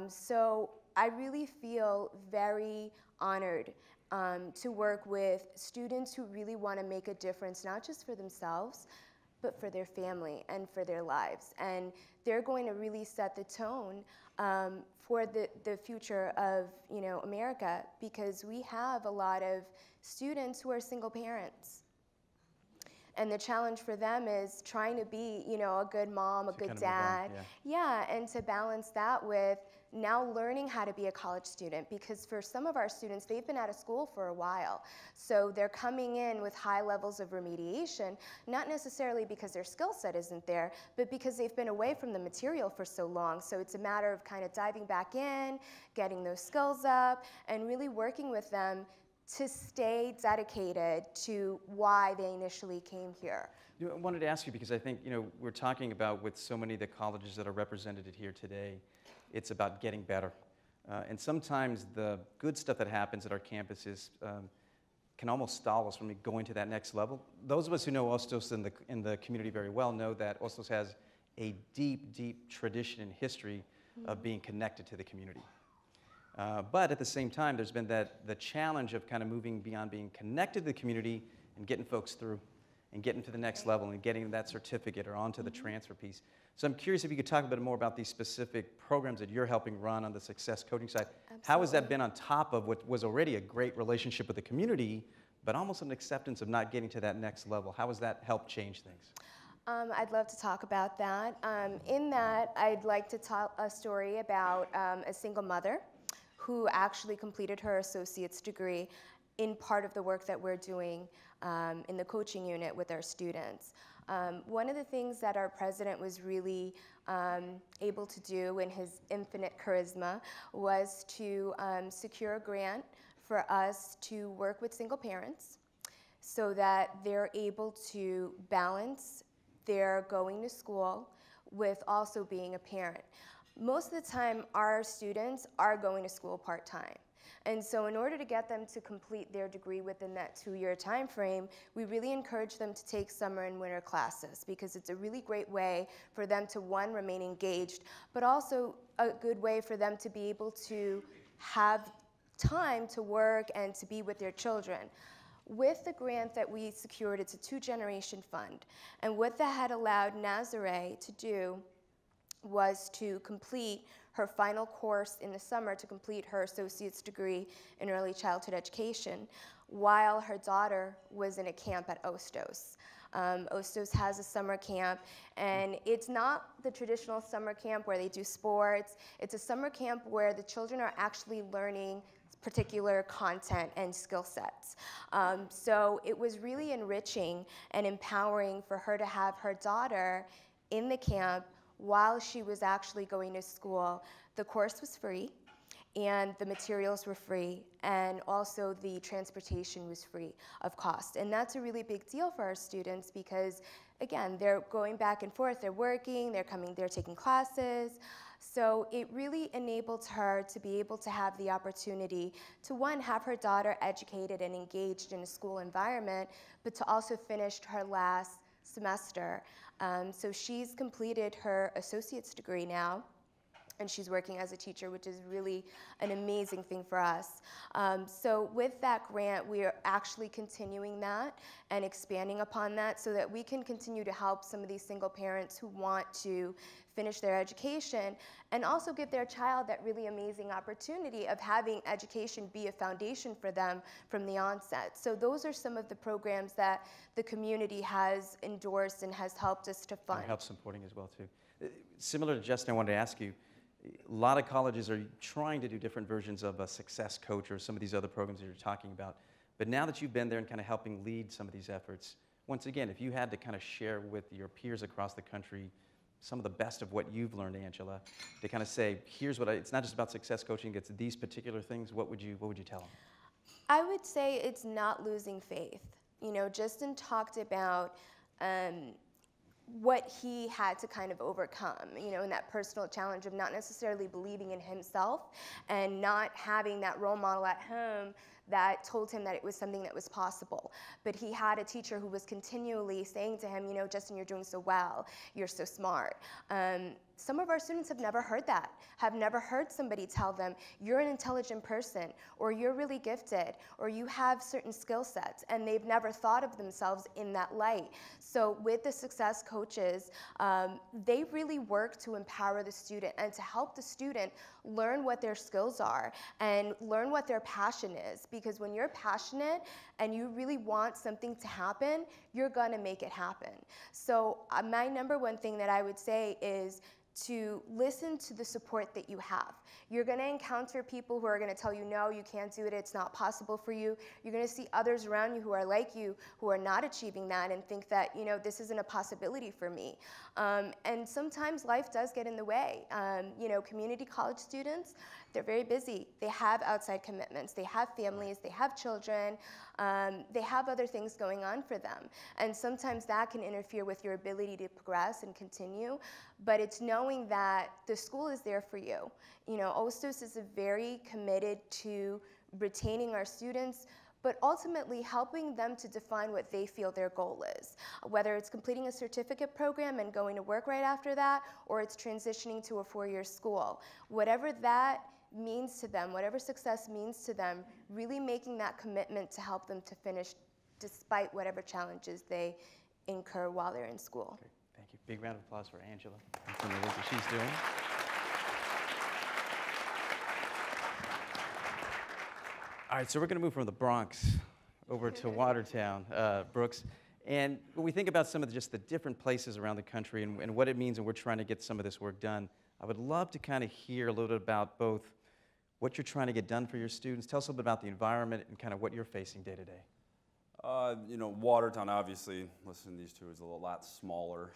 So I really feel very honored to work with students who really want to make a difference, not just for themselves, but for their family and for their lives. And they're going to really set the tone for the future of, you know, America, because we have a lot of students who are single parents. And the challenge for them is trying to be, you know, a good mom, a good dad. Yeah, and to balance that with now learning how to be a college student, because for some of our students, they've been out of school for a while. So they're coming in with high levels of remediation, not necessarily because their skill set isn't there, but because they've been away from the material for so long. So it's a matter of kind of diving back in, getting those skills up, and really working with them to stay dedicated to why they initially came here. I wanted to ask you, because I think, you know, we're talking about with so many of the colleges that are represented here today, it's about getting better. And sometimes the good stuff that happens at our campuses can almost stall us from going to that next level. Those of us who know Ostos in the community very well know that Ostos has a deep, deep tradition and history of being connected to the community. But at the same time, there's been the challenge of kind of moving beyond being connected to the community and getting folks through and getting to the next level and getting that certificate or onto the transfer piece. So I'm curious if you could talk a bit more about these specific programs that you're helping run on the success coaching side. Absolutely. How has that been on top of what was already a great relationship with the community, but almost an acceptance of not getting to that next level? How has that helped change things? I'd love to talk about that. In that, I'd like to tell a story about a single mother who actually completed her associate's degree in part of the work that we're doing in the coaching unit with our students. One of the things that our president was really able to do in his infinite charisma was to secure a grant for us to work with single parents so that they're able to balance their going to school with also being a parent. Most of the time, our students are going to school part-time. And so in order to get them to complete their degree within that 2-year time frame, we really encourage them to take summer and winter classes because it's a really great way for them to, one, remain engaged, but also a good way for them to be able to have time to work and to be with their children. With the grant that we secured, it's a 2-generation fund. And what that had allowed Nazare to do was to complete her final course in the summer to complete her associate's degree in early childhood education while her daughter was in a camp at Ostos. Ostos has a summer camp, and it's not the traditional summer camp where they do sports. It's a summer camp where the children are actually learning particular content and skill sets. So it was really enriching and empowering for her to have her daughter in the camp while she was actually going to school. The course was free, and the materials were free, and also the transportation was free of cost. And that's a really big deal for our students because, again, they're going back and forth, they're working, they're coming, they're taking classes. So it really enabled her to be able to have the opportunity to, one, have her daughter educated and engaged in a school environment, but to also finish her last semester. So she's completed her associate's degree now, and she's working as a teacher, which is really an amazing thing for us. So with that grant, we are actually continuing that and expanding upon that so that we can continue to help some of these single parents who want to finish their education and also give their child that really amazing opportunity of having education be a foundation for them from the onset. So those are some of the programs that the community has endorsed and has helped us to fund. And help supporting as well too. Similar to Justin, I wanted to ask you, a lot of colleges are trying to do different versions of a success coach or some of these other programs that you're talking about. But now that you've been there and kind of helping lead some of these efforts, once again, if you had to kind of share with your peers across the country some of the best of what you've learned, Angela, to kind of say, here's what it's not just about success coaching, it's these particular things, what would you tell them? I would say it's not losing faith. You know, Justin talked about what he had to kind of overcome, you know, in that personal challenge of not necessarily believing in himself and not having that role model at home that told him that it was something that was possible. But he had a teacher who was continually saying to him, you know, Justin, you're doing so well, you're so smart. Some of our students have never heard that, have never heard somebody tell them, you're an intelligent person, or you're really gifted, or you have certain skill sets, and they've never thought of themselves in that light. So with the success coaches, they really work to empower the student and to help the student learn what their skills are and learn what their passion is. Because when you're passionate and you really want something to happen, you're gonna make it happen. So my number one thing that I would say is to listen to the support that you have. You're gonna encounter people who are gonna tell you, no, you can't do it, it's not possible for you. You're gonna see others around you who are like you, who are not achieving that and think that, you know, this isn't a possibility for me. And sometimes life does get in the way. You know, community college students, they're very busy. They have outside commitments, they have families, they have children, they have other things going on for them. And sometimes that can interfere with your ability to progress and continue. But it's knowing that the school is there for you. You know, OSTOS is very committed to retaining our students, but ultimately helping them to define what they feel their goal is. Whether it's completing a certificate program and going to work right after that, or it's transitioning to a four-year school. Whatever that means to them, whatever success means to them, really making that commitment to help them to finish despite whatever challenges they incur while they're in school. Great. Thank you. Big round of applause for Angela and some of the work that she's doing. All right, so we're going to move from the Bronx over to Watertown, Brooks. And when we think about some of just the different places around the country and what it means, and we're trying to get some of this work done, I would love to kind of hear a little bit about both what you're trying to get done for your students. Tell us a little bit about the environment and kind of what you're facing day to day. You know, Watertown, obviously, listening to these two, is a lot smaller.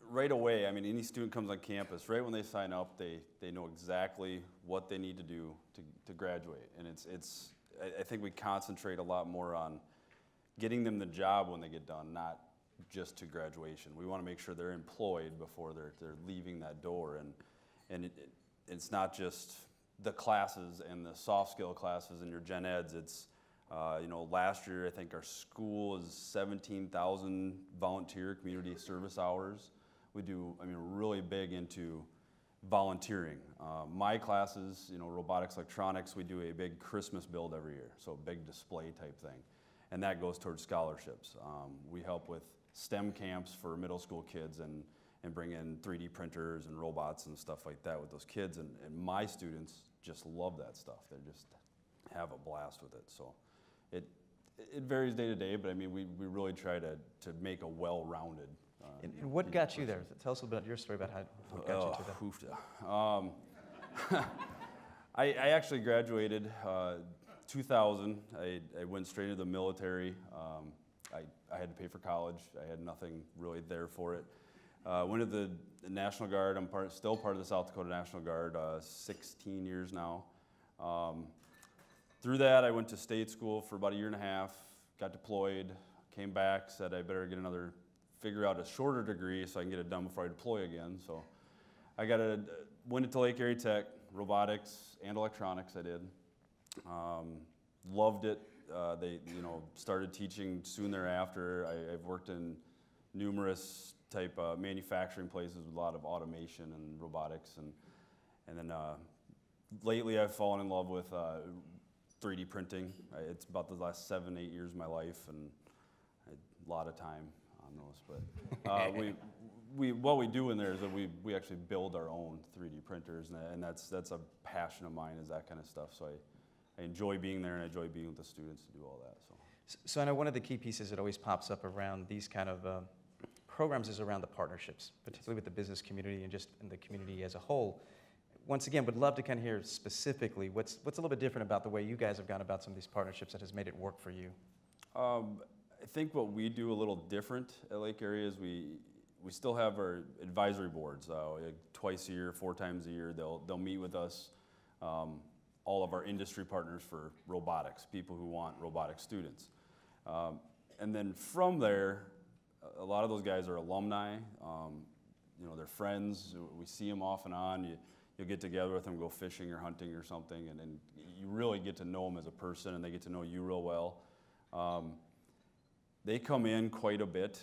Right away, I mean, any student comes on campus, right when they sign up, they know exactly what they need to do to graduate. And I think we concentrate a lot more on getting them the job when they get done, not just to graduation. We want to make sure they're employed before they're leaving that door. And it's not just the classes and the soft skill classes and your gen eds. It's you know, last year I think our school is 17,000 volunteer community service hours. We do, I mean, really big into volunteering. My classes, you know, robotics, electronics, we do a big Christmas build every year, so a big display type thing. And that goes towards scholarships. We help with STEM camps for middle school kids and bring in 3D printers and robots and stuff like that with those kids. And my students just love that stuff. They just have a blast with it. So it varies day to day, but I mean, we really try to make a well-rounded And what got you there? Tell us a little bit about your story about what got you to that. I actually graduated 2000. I went straight into the military. I had to pay for college. I had nothing really there for it. Went to the National Guard. I'm still part of the South Dakota National Guard, 16 years now. Through that, I went to state school for about a year and a half, got deployed, came back, said I better figure out a shorter degree so I can get it done before I deploy again. So I went into Lake Erie Tech, robotics and electronics I did. Loved it. They started teaching soon thereafter. I've worked in numerous type manufacturing places with a lot of automation and robotics, and then lately I've fallen in love with 3D printing. It's about the last 7-8 years of my life, and a lot of time on those. But what we do in there is that we actually build our own 3D printers, and that's a passion of mine, is that kind of stuff. So I enjoy being there, and I enjoy being with the students to do all that. So I know one of the key pieces that always pops up around these kind of programs is around the partnerships, particularly with the business community and just in the community as a whole. Once again, would love to kind of hear specifically what's a little bit different about the way you guys have gone about some of these partnerships that has made it work for you. I think what we do a little different at Lake Erie is we still have our advisory boards. Twice a year, 4 times a year, they'll meet with us. All of our industry partners for robotics, people who want robotic students. And then from there, a lot of those guys are alumni. They're friends. We see them off and on. You'll get together with them, go fishing or hunting or something, and you really get to know them as a person, and they get to know you real well. They come in quite a bit.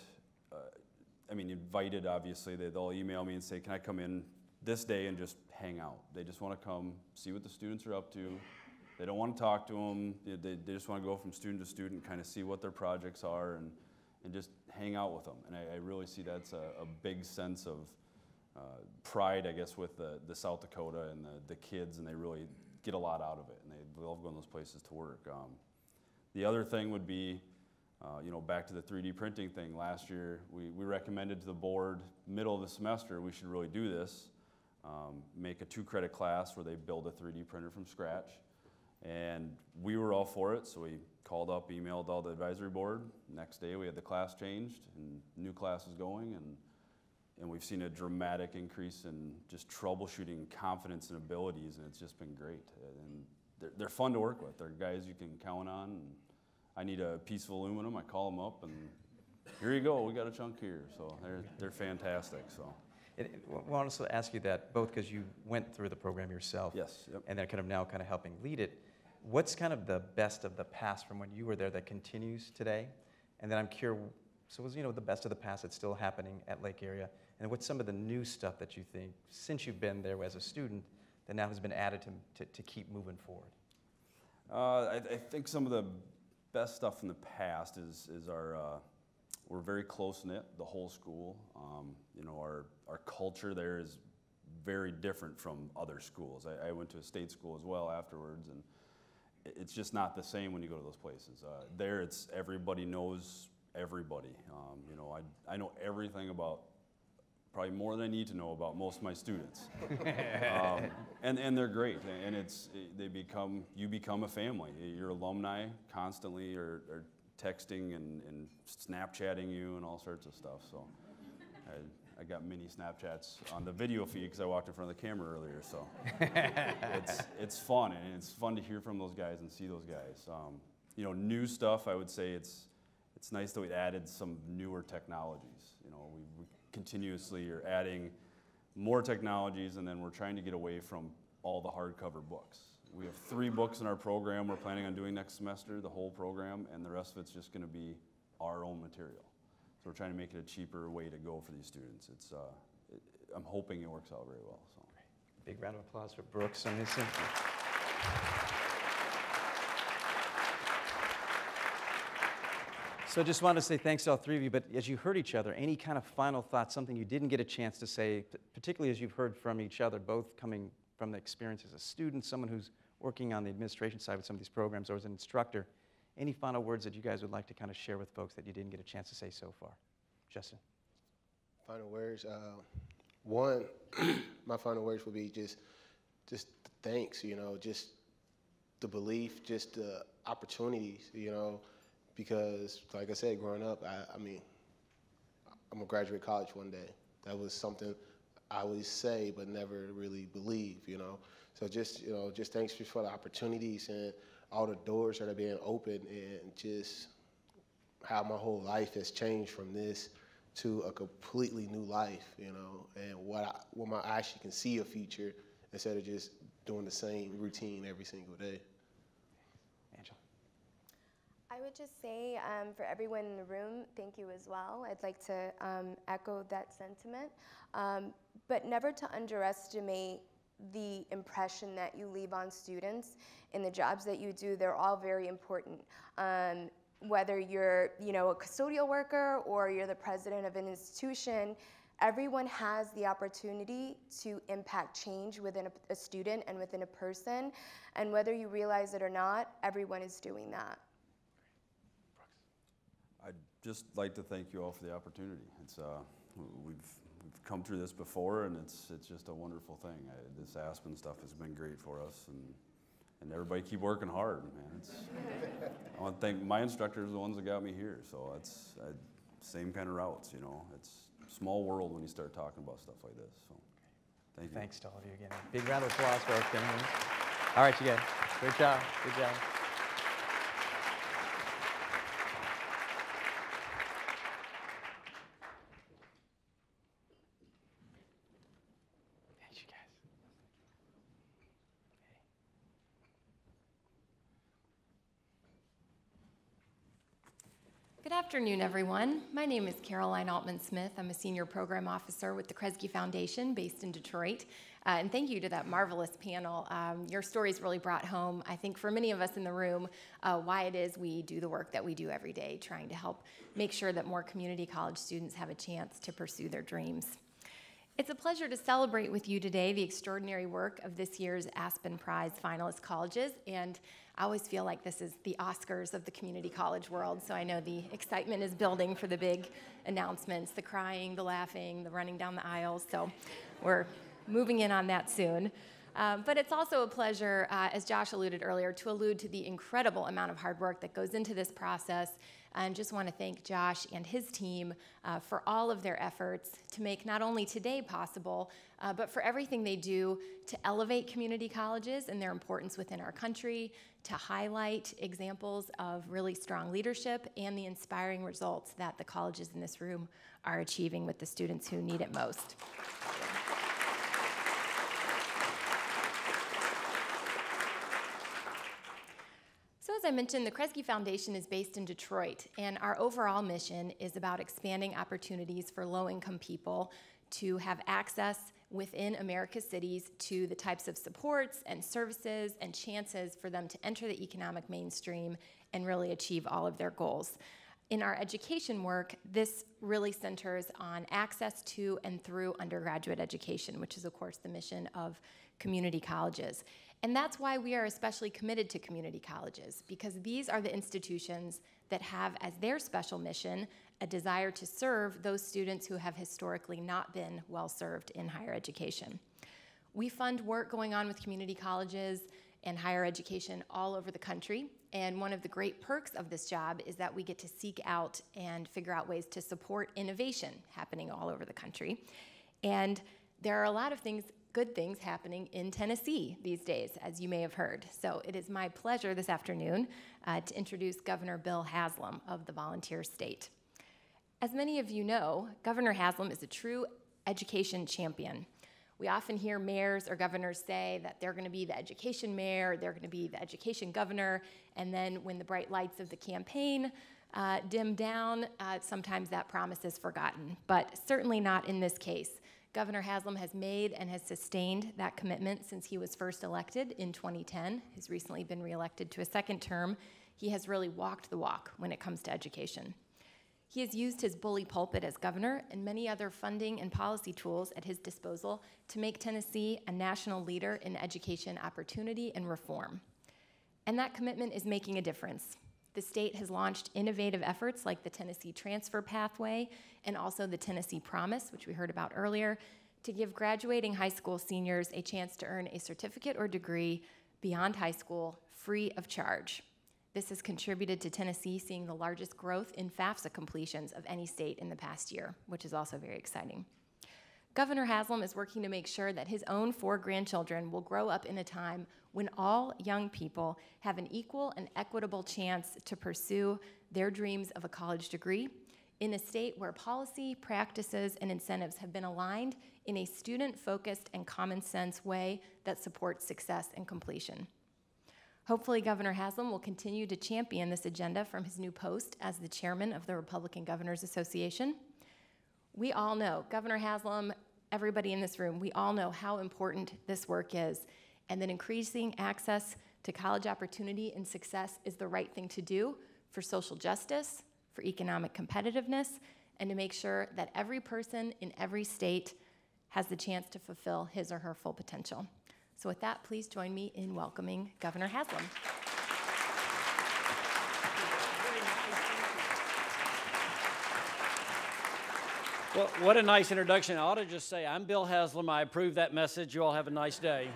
Invited, obviously. They'll email me and say, can I come in this day and just hang out? They just want to come, see what the students are up to. They don't want to talk to them. They just want to go from student to student, kind of see what their projects are, and just hang out with them. And I really see that's a big sense of pride, I guess, with the South Dakota and the kids, and they really get a lot out of it, and they love going to those places to work. The other thing would be, back to the 3D printing thing. Last year, we recommended to the board, middle of the semester, we should really do this. Make a 2-credit class where they build a 3D printer from scratch. And we were all for it, so we called up, emailed all the advisory board. Next day, we had the class changed, and new class is going, and we've seen a dramatic increase in just troubleshooting confidence and abilities, and it's just been great. And they're fun to work with. They're guys you can count on. And I need a piece of aluminum, I call them up, and here you go, we got a chunk here. So they're fantastic. So. I want to ask you that, both because you went through the program yourself, yes, yep. And then kind of now kind of helping lead it. What's kind of the best of the past from when you were there that continues today? And then I'm curious, so was the best of the past that's still happening at Lake Area? And what's some of the new stuff that you think, since you've been there as a student, that now has been added to keep moving forward? I think some of the best stuff in the past is our, we're very close-knit, the whole school. Our culture there is very different from other schools. I went to a state school as well afterwards, and it's just not the same when you go to those places. There, it's everybody knows everybody. I know everything about, probably more than I need to know about most of my students. And they're great, and you become a family. Your alumni constantly are texting and Snapchatting you and all sorts of stuff. So I got many Snapchats on the video feed because I walked in front of the camera earlier. So it's fun, and it's fun to hear from those guys and see those guys. New stuff, I would say it's nice that we added some newer technologies. We continuously are adding more technologies, and then we're trying to get away from all the hardcover books. We have 3 books in our program we're planning on doing next semester, the whole program, and the rest of it's just going to be our own material. So we're trying to make it a cheaper way to go for these students. I'm hoping it works out very well. So. Big round of applause for Brooks on this. So just wanted to say thanks to all 3 of you, but as you heard each other, any kind of final thoughts, something you didn't get a chance to say, particularly as you've heard from each other, both coming from the experience as a student, someone who's working on the administration side with some of these programs, or as an instructor, any final words that you guys would like to kind of share with folks that you didn't get a chance to say so far? Justin? Final words. One, my final words would be just thanks, you know, just the belief, just the opportunities, you know, because like I said, growing up, I mean, I'm gonna graduate college one day. That was something I always say, but never really believe, you know. So just, you know, just thanks for the opportunities and all the doors that are being opened, and just how my whole life has changed from this to a completely new life, you know, and I actually can see a future instead of just doing the same routine every single day. Angela. I would just say for everyone in the room, thank you as well. I'd like to echo that sentiment, but never to underestimate the impression that you leave on students in the jobs that you do. They're all very important. Whether you're, you know, a custodial worker or you're the president of an institution, everyone has the opportunity to impact change within a student and within a person. And whether you realize it or not, everyone is doing that. I'd just like to thank you all for the opportunity. It's we've come through this before, and it's just a wonderful thing. This Aspen stuff has been great for us, and everybody keep working hard, man. I want to thank my instructors, the ones that got me here. So it's same kind of routes, you know. It's a small world when you start talking about stuff like this. So thank you. Thanks to all of you again. Big round of applause for our family. All right, you guys. Great job. Good job. Thanks, you guys. Good afternoon, everyone. My name is Caroline Altman-Smith. I'm a senior program officer with the Kresge Foundation based in Detroit. And thank you to that marvelous panel. Your stories really brought home, I think, for many of us in the room, why it is we do the work that we do every day, trying to help make sure that more community college students have a chance to pursue their dreams. It's a pleasure to celebrate with you today the extraordinary work of this year's Aspen Prize finalist colleges, and I always feel like this is the Oscars of the community college world, so I know the excitement is building for the big announcements, the crying, the laughing, the running down the aisles, so we're moving in on that soon. But it's also a pleasure, as Josh alluded earlier, to allude to the incredible amount of hard work that goes into this process, and just want to thank Josh and his team for all of their efforts to make not only today possible, but for everything they do to elevate community colleges and their importance within our country, to highlight examples of really strong leadership and the inspiring results that the colleges in this room are achieving with the students who need it most. So as I mentioned, the Kresge Foundation is based in Detroit, and our overall mission is about expanding opportunities for low-income people to have access within America's cities to the types of supports and services and chances for them to enter the economic mainstream and really achieve all of their goals. In our education work, this really centers on access to and through undergraduate education, which is, of course, the mission of community colleges. And that's why we are especially committed to community colleges, because these are the institutions that have as their special mission a desire to serve those students who have historically not been well served in higher education. We fund work going on with community colleges and higher education all over the country, and one of the great perks of this job is that we get to seek out and figure out ways to support innovation happening all over the country. And there are a lot of good things happening in Tennessee these days, as you may have heard. So it is my pleasure this afternoon to introduce Governor Bill Haslam of the Volunteer State. As many of you know, Governor Haslam is a true education champion. We often hear mayors or governors say that they're going to be the education mayor, they're going to be the education governor, and then when the bright lights of the campaign dim down, sometimes that promise is forgotten, but certainly not in this case. Governor Haslam has made and has sustained that commitment since he was first elected in 2010. He's recently been reelected to a second term. He has really walked the walk when it comes to education. He has used his bully pulpit as governor and many other funding and policy tools at his disposal to make Tennessee a national leader in education opportunity and reform. And that commitment is making a difference. The state has launched innovative efforts like the Tennessee Transfer Pathway and also the Tennessee Promise, which we heard about earlier, to give graduating high school seniors a chance to earn a certificate or degree beyond high school free of charge. This has contributed to Tennessee seeing the largest growth in FAFSA completions of any state in the past year, which is also very exciting. Governor Haslam is working to make sure that his own 4 grandchildren will grow up in a time when all young people have an equal and equitable chance to pursue their dreams of a college degree in a state where policy, practices, and incentives have been aligned in a student-focused and common-sense way that supports success and completion. Hopefully, Governor Haslam will continue to champion this agenda from his new post as the chairman of the Republican Governors Association. We all know, Governor Haslam, everybody in this room, we all know how important this work is, and that increasing access to college opportunity and success is the right thing to do for social justice, for economic competitiveness, and to make sure that every person in every state has the chance to fulfill his or her full potential. So with that, please join me in welcoming Governor Haslam. Well, what a nice introduction. I ought to just say, I'm Bill Haslam. I approve that message. You all have a nice day.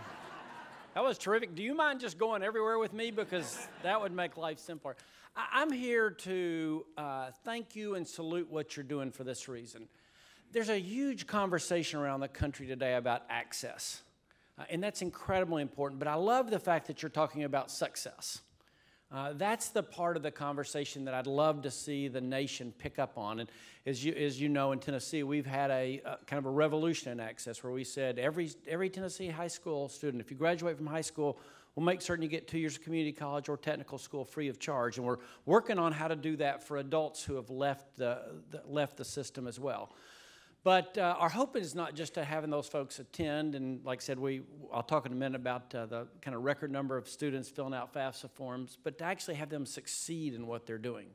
That was terrific. Do you mind just going everywhere with me? Because that would make life simpler. I'm here to thank you and salute what you're doing for this reason. There's a huge conversation around the country today about access. And that's incredibly important, but I love the fact that you're talking about success. That's the part of the conversation that I'd love to see the nation pick up on. And as you know, in Tennessee, we've had a kind of a revolution in access where we said every Tennessee high school student, if you graduate from high school, we'll make certain you get 2 years of community college or technical school free of charge. And we're working on how to do that for adults who have left the system as well. But our hope is not just to having those folks attend, and like I said, I'll talk in a minute about the kind of record number of students filling out FAFSA forms, but to actually have them succeed in what they're doing,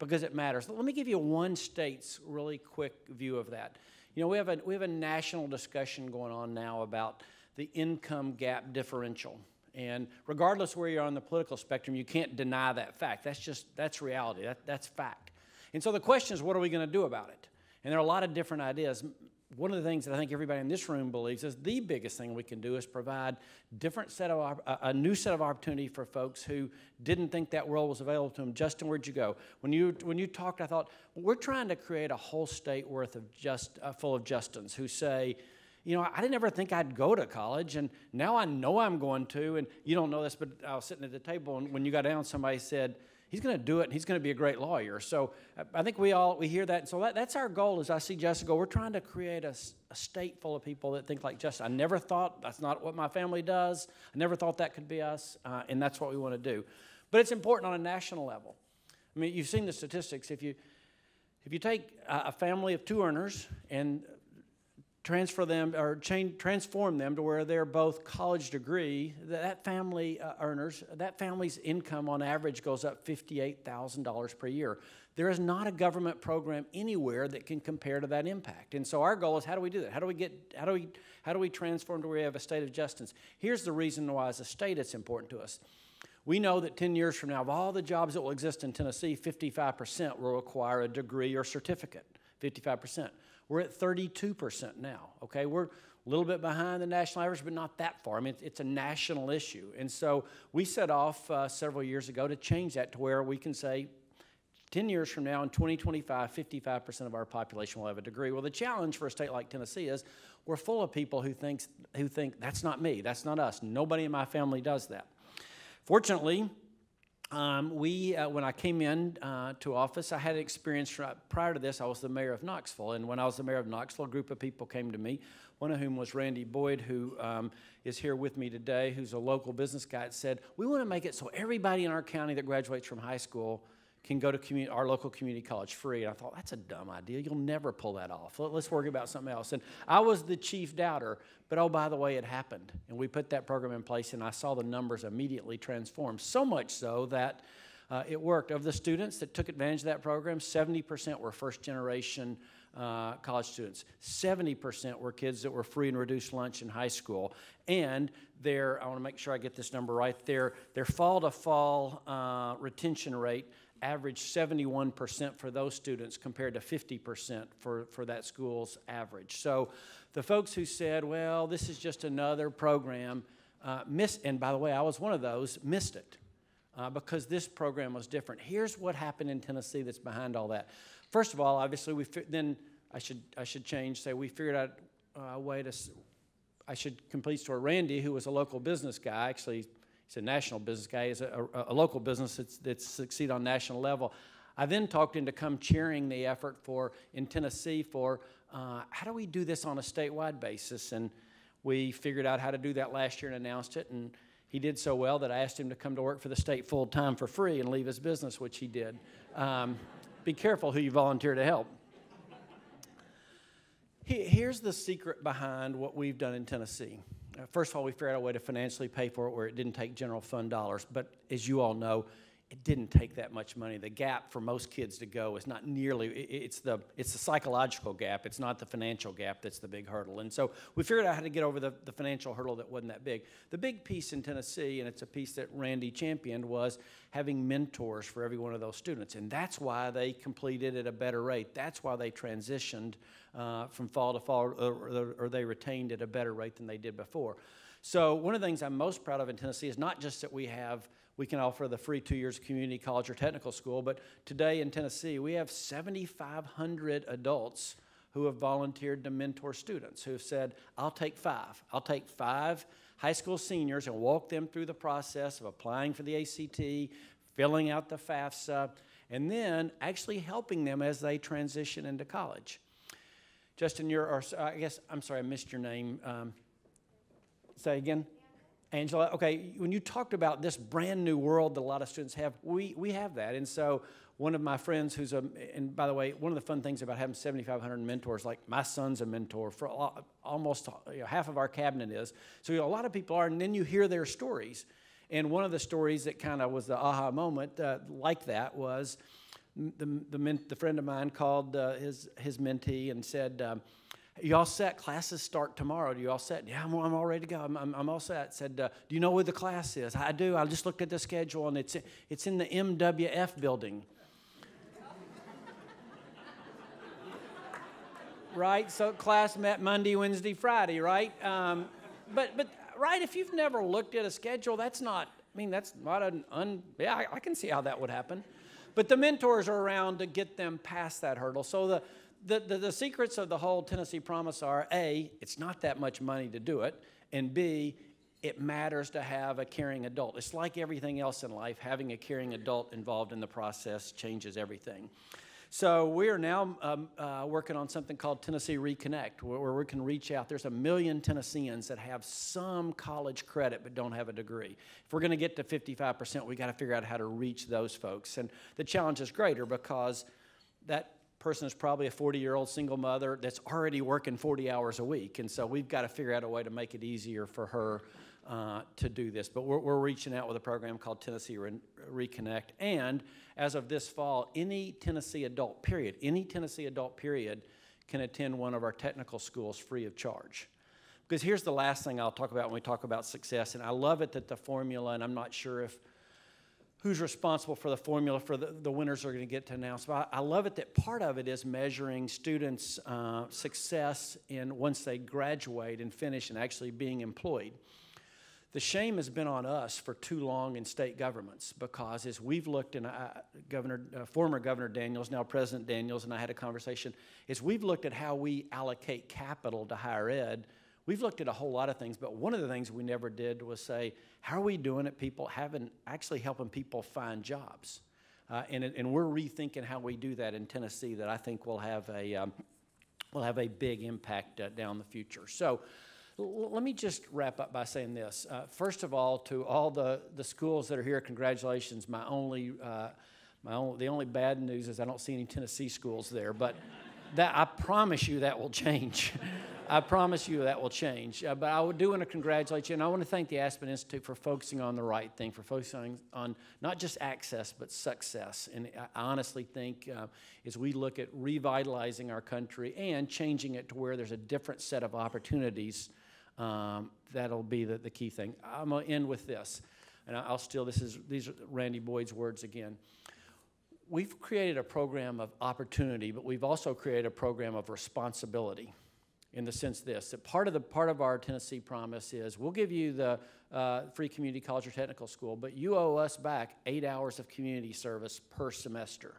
because it matters. Let me give you one state's really quick view of that. You know, we have a national discussion going on now about the income gap differential, and regardless where you are on the political spectrum, you can't deny that fact. That's reality. That's fact. And so the question is, what are we going to do about it? And there are a lot of different ideas. One of the things that I think everybody in this room believes is the biggest thing we can do is provide a new set of opportunity for folks who didn't think that world was available to them. Justin, where'd you go? When you talked, I thought, well, we're trying to create a whole state worth of full of Justins who say, you know, I didn't ever think I'd go to college, and now I know I'm going to. And you don't know this, but I was sitting at the table, and when you got down, somebody said, he's going to do it, and he's going to be a great lawyer. So I think we hear that. And so that's our goal. As I see Justin go, we're trying to create a state full of people that think like Justin. I never thought that's not what my family does. I never thought that could be us, and that's what we want to do. But it's important on a national level. I mean, you've seen the statistics. If you take a family of 2 earners and transform them to where they're both college degree, that family that family's income on average goes up $58,000 per year. There is not a government program anywhere that can compare to that impact. And so our goal is, how do we do that? How do we transform to where we have a state of justice? Here's the reason why as a state it's important to us. We know that 10 years from now, of all the jobs that will exist in Tennessee, 55% will require a degree or certificate, 55%. We're at 32% now, okay? We're a little bit behind the national average, but not that far. I mean, it's a national issue. And so we set off several years ago to change that to where we can say 10 years from now, in 2025, 55% of our population will have a degree. Well, the challenge for a state like Tennessee is we're full of people who think, that's not me, that's not us. Nobody in my family does that. Fortunately, when I came in to office, I had an experience. Prior to this, I was the mayor of Knoxville, and when I was the mayor of Knoxville, a group of people came to me, one of whom was Randy Boyd, who is here with me today, who's a local business guy, and said, we want to make it so everybody in our county that graduates from high school can go to our local community college free. And I thought, that's a dumb idea. You'll never pull that off. Let's worry about something else. And I was the chief doubter, but oh, by the way, it happened. And we put that program in place, and I saw the numbers immediately transform, so much so that it worked. Of the students that took advantage of that program, 70% were first-generation college students. 70% were kids that were free and reduced lunch in high school. And I want to make sure I get this number right, their fall-to-fall retention rate averaged 71% for those students compared to 50% for that school's average. So the folks who said, well, this is just another program, missed, and by the way, I was one of those, missed it because this program was different. Here's what happened in Tennessee that's behind all that. First of all, obviously, then I should change, say we figured out a way to, I should complete story Randy, who was a local business guy, actually he's a national business guy, he's a local business that's succeed on national level. I then talked him to come chairing the effort in Tennessee for how do we do this on a statewide basis, and we figured out how to do that last year and announced it, and he did so well that I asked him to come to work for the state full-time for free and leave his business, which he did. Be careful who you volunteer to help. Here's the secret behind what we've done in Tennessee. First of all, we figured out a way to financially pay for it where it didn't take general fund dollars, but as you all know, it didn't take that much money. The gap for most kids to go is not nearly, it's the psychological gap, it's not the financial gap that's the big hurdle. And so we figured out how to get over the financial hurdle that wasn't that big. The big piece in Tennessee, and it's a piece that Randy championed, was having mentors for every one of those students. And that's why they completed at a better rate. That's why they transitioned from fall to fall, or they retained at a better rate than they did before. So one of the things I'm most proud of in Tennessee is not just that we can offer the free 2 years of community college or technical school, but today in Tennessee we have 7,500 adults who have volunteered to mentor students, who have said, I'll take 5. I'll take 5 high school seniors and walk them through the process of applying for the ACT, filling out the FAFSA, and then actually helping them as they transition into college. Justin, I'm sorry, I missed your name. Say again? Angela, okay, when you talked about this brand new world that a lot of students have, we have that. And so one of my friends who's and by the way, one of the fun things about having 7,500 mentors, like my son's a mentor for almost half of our cabinet is. So a lot of people are, and then you hear their stories. And one of the stories that kind of was the aha moment like that was the friend of mine called his mentee and said, you all set? Classes start tomorrow. Do you all set? Yeah, I'm all ready to go. I'm all set. Said, do you know where the class is? I do. I just looked at the schedule, and it's in the MWF building. Right? So class met Monday, Wednesday, Friday, right? But right, if you've never looked at a schedule, that's not yeah, I can see how that would happen. But the mentors are around to get them past that hurdle. So the secrets of the whole Tennessee Promise are, A, it's not that much money to do it, and B, it matters to have a caring adult. It's like everything else in life, having a caring adult involved in the process changes everything. So we are now working on something called Tennessee Reconnect, where we can reach out. There's 1 million Tennesseans that have some college credit but don't have a degree. If we're going to get to 55%, we got to figure out how to reach those folks. And the challenge is greater because that person is probably a 40-year-old single mother that's already working 40 hours a week. And so we've got to figure out a way to make it easier for her to do this. But we're reaching out with a program called Tennessee Reconnect. And as of this fall, any Tennessee adult, period, can attend one of our technical schools free of charge. Because here's the last thing I'll talk about when we talk about success. And I love it that the formula, and I'm not sure who's responsible for the formula for the winners are going to get to announce. But I love it that part of it is measuring students' success once they graduate and finish and actually being employed. The shame has been on us for too long in state governments because as we've looked, and former Governor Daniels, now President Daniels, and I had a conversation, as we've looked at how we allocate capital to higher ed, we've looked at a whole lot of things, but one of the things we never did was say, how are we doing it, actually helping people find jobs? And we're rethinking how we do that in Tennessee that I think will have a big impact down the future. So let me just wrap up by saying this. First of all, to all the schools that are here, congratulations. The only bad news is I don't see any Tennessee schools there, but I promise you that will change. I promise you that will change. But I do want to congratulate you, and I want to thank the Aspen Institute for focusing on the right thing, for focusing on not just access, but success. And I honestly think as we look at revitalizing our country and changing it to where there's a different set of opportunities, that'll be the key thing. I'm going to end with this, and these are Randy Boyd's words again. we've created a program of opportunity, but we've also created a program of responsibility in the sense this, that part of our Tennessee promise is we'll give you the free community college or technical school, but you owe us back 8 hours of community service per semester.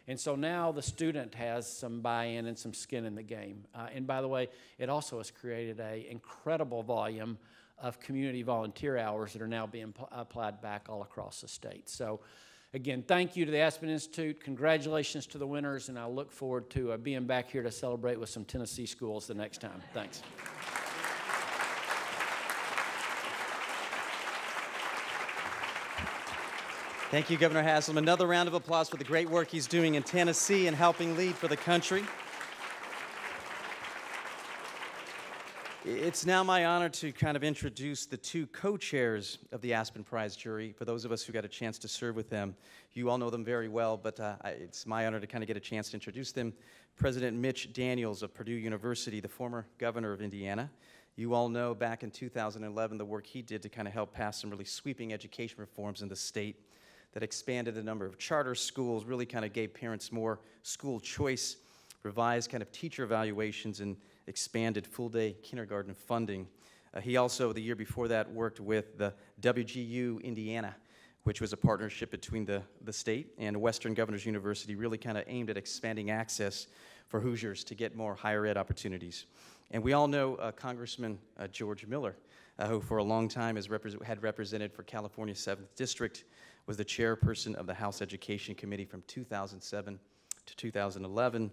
And so now the student has some buy-in and some skin in the game. And by the way, it also has created an incredible volume of community volunteer hours that are now being applied back all across the state. So again, thank you to the Aspen Institute. Congratulations to the winners, and I look forward to being back here to celebrate with some Tennessee schools the next time. Thanks. Thank you, Governor Haslam. Another round of applause for the great work he's doing in Tennessee and helping lead for the country. It's now my honor to kind of introduce the two co-chairs of the Aspen Prize Jury. For those of us who got a chance to serve with them, you all know them very well, but it's my honor to kind of get a chance to introduce them. President Mitch Daniels of Purdue University, the former governor of Indiana. You all know back in 2011 the work he did to kind of help pass some really sweeping education reforms in the state that expanded the number of charter schools, really kind of gave parents more school choice, revised kind of teacher evaluations, and expanded full-day kindergarten funding. He also, the year before that, worked with the WGU Indiana, which was a partnership between the state and Western Governors University, really kind of aimed at expanding access for Hoosiers to get more higher ed opportunities. And we all know Congressman George Miller, who for a long time had represented for California's 7th District, was the chairperson of the House Education Committee from 2007 to 2011.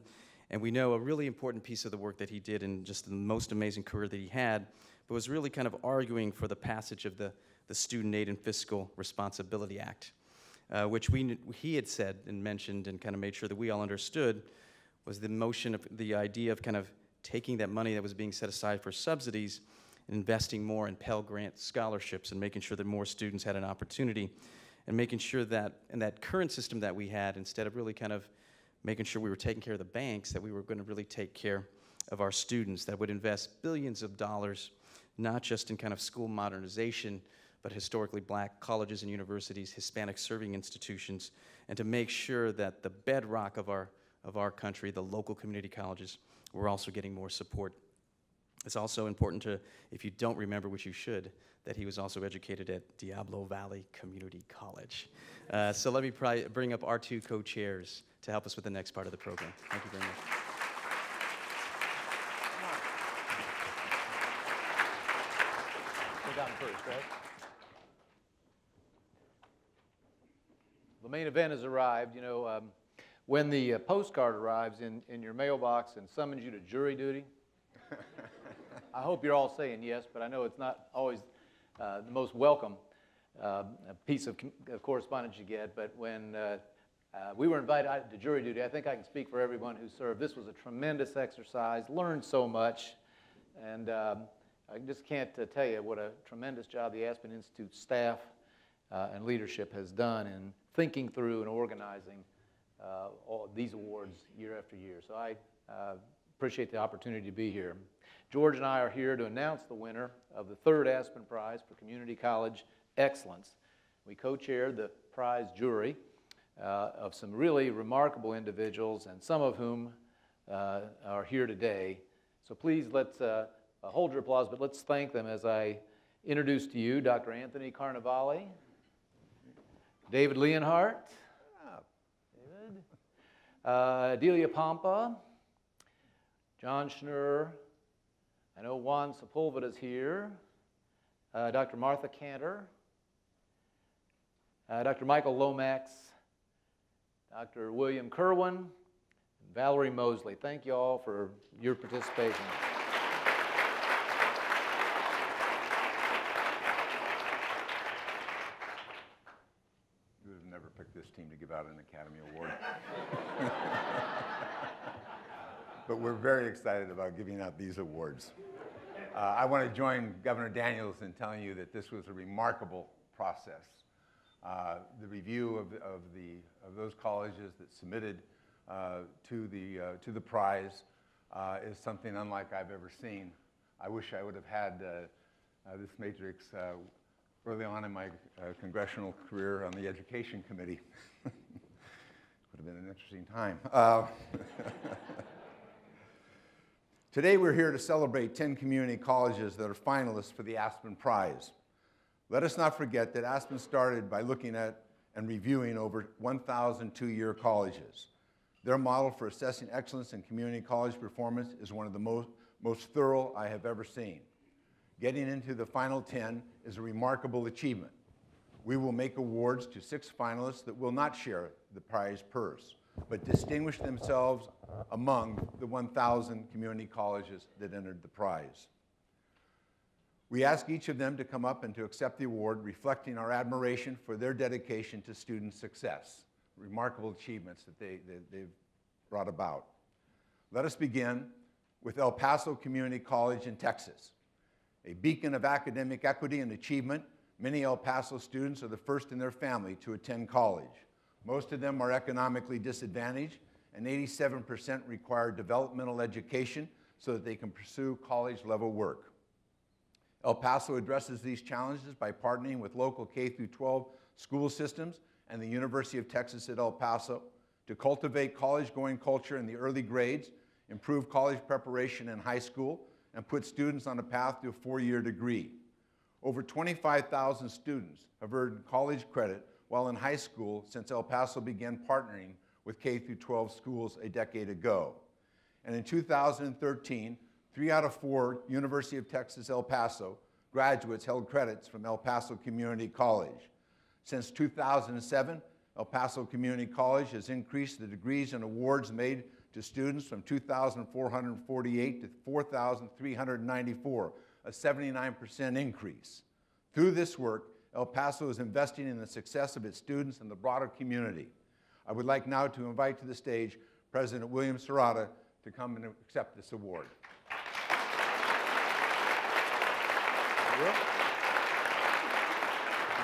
And we know a really important piece of the work that he did in just the most amazing career that he had, but was really kind of arguing for the passage of the Student Aid and Fiscal Responsibility Act, which he had said and mentioned and kind of made sure that we all understood was the idea of kind of taking that money that was being set aside for subsidies and investing more in Pell Grant scholarships and making sure that more students had an opportunity, and making sure that in that current system that we had, instead of really kind of making sure we were taking care of the banks, that we were going to really take care of our students, that would invest billions of dollars, not just in kind of school modernization, but historically black colleges and universities, Hispanic serving institutions, and to make sure that the bedrock of our country, the local community colleges, were also getting more support. It's also important to, if you don't remember, which you should, that he was also educated at Diablo Valley Community College. So let me bring up our two co-chairs to help us with the next part of the program. Thank you very much. Go down first, right? The main event has arrived. You know, when the postcard arrives in your mailbox and summons you to jury duty, I hope you're all saying yes, but I know it's not always the most welcome piece of correspondence you get. But when we were invited to jury duty, I think I can speak for everyone who served. This was a tremendous exercise, learned so much, and I just can't tell you what a tremendous job the Aspen Institute staff and leadership has done in thinking through and organizing all these awards year after year. So I appreciate the opportunity to be here. George and I are here to announce the winner of the 3rd Aspen Prize for Community College Excellence. We co-chaired the prize jury of some really remarkable individuals, and some of whom are here today. So please let's hold your applause, but let's thank them as I introduce to you Dr. Anthony Carnevale, David Leonhardt, Delia Pompa, John Schnurr, I know Juan Sepulveda's here, Dr. Martha Cantor, Dr. Michael Lomax, Dr. William Kerwin, and Valerie Mosley. Thank you all for your participation. You would have never picked this team to give out an Academy Award. But we're very excited about giving out these awards. I want to join Governor Daniels in telling you that this was a remarkable process. The review of those colleges that submitted to the prize is something unlike I've ever seen. I wish I would have had this matrix early on in my congressional career on the Education Committee. Would have been an interesting time. Today we're here to celebrate 10 community colleges that are finalists for the Aspen Prize. Let us not forget that Aspen started by looking at and reviewing over 1,000 two-year colleges. Their model for assessing excellence in community college performance is one of the most thorough I have ever seen. Getting into the final 10 is a remarkable achievement. We will make awards to 6 finalists that will not share the prize purse, but distinguish themselves among the 1,000 community colleges that entered the prize. We ask each of them to come up and to accept the award, reflecting our admiration for their dedication to student success. Remarkable achievements that they've brought about. Let us begin with El Paso Community College in Texas. A beacon of academic equity and achievement, many El Paso students are the first in their family to attend college. Most of them are economically disadvantaged, and 87% require developmental education so that they can pursue college-level work. El Paso addresses these challenges by partnering with local K-12 school systems and the University of Texas at El Paso to cultivate college-going culture in the early grades, improve college preparation in high school, and put students on a path to a 4-year degree. Over 25,000 students have earned college credit while in high school since El Paso began partnering with K-12 schools a decade ago. And in 2013, 3 out of 4 University of Texas El Paso graduates held credits from El Paso Community College. Since 2007, El Paso Community College has increased the degrees and awards made to students from 2,448 to 4,394, a 79% increase. Through this work, El Paso is investing in the success of its students and the broader community. I would like now to invite to the stage President William Serrata to come and accept this award.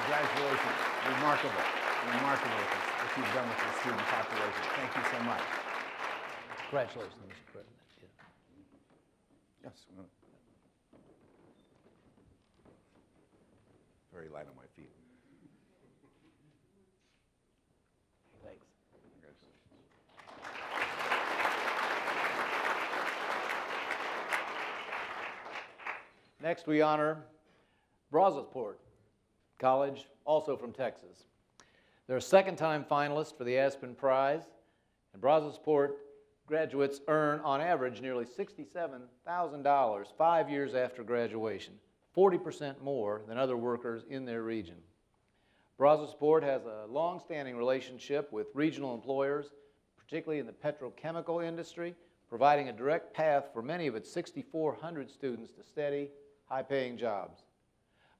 Congratulations. Remarkable. Remarkable what you've done with the student population. Thank you so much. Congratulations, Mr. President. Yes. Very light on my feet. Thanks. Next, we honor Brazosport College, also from Texas. They're a second-time finalist for the Aspen Prize, and Brazosport graduates earn, on average, nearly $67,000 5 years after graduation, 40% more than other workers in their region. Brazosport has a long-standing relationship with regional employers, particularly in the petrochemical industry, providing a direct path for many of its 6,400 students to steady, high-paying jobs.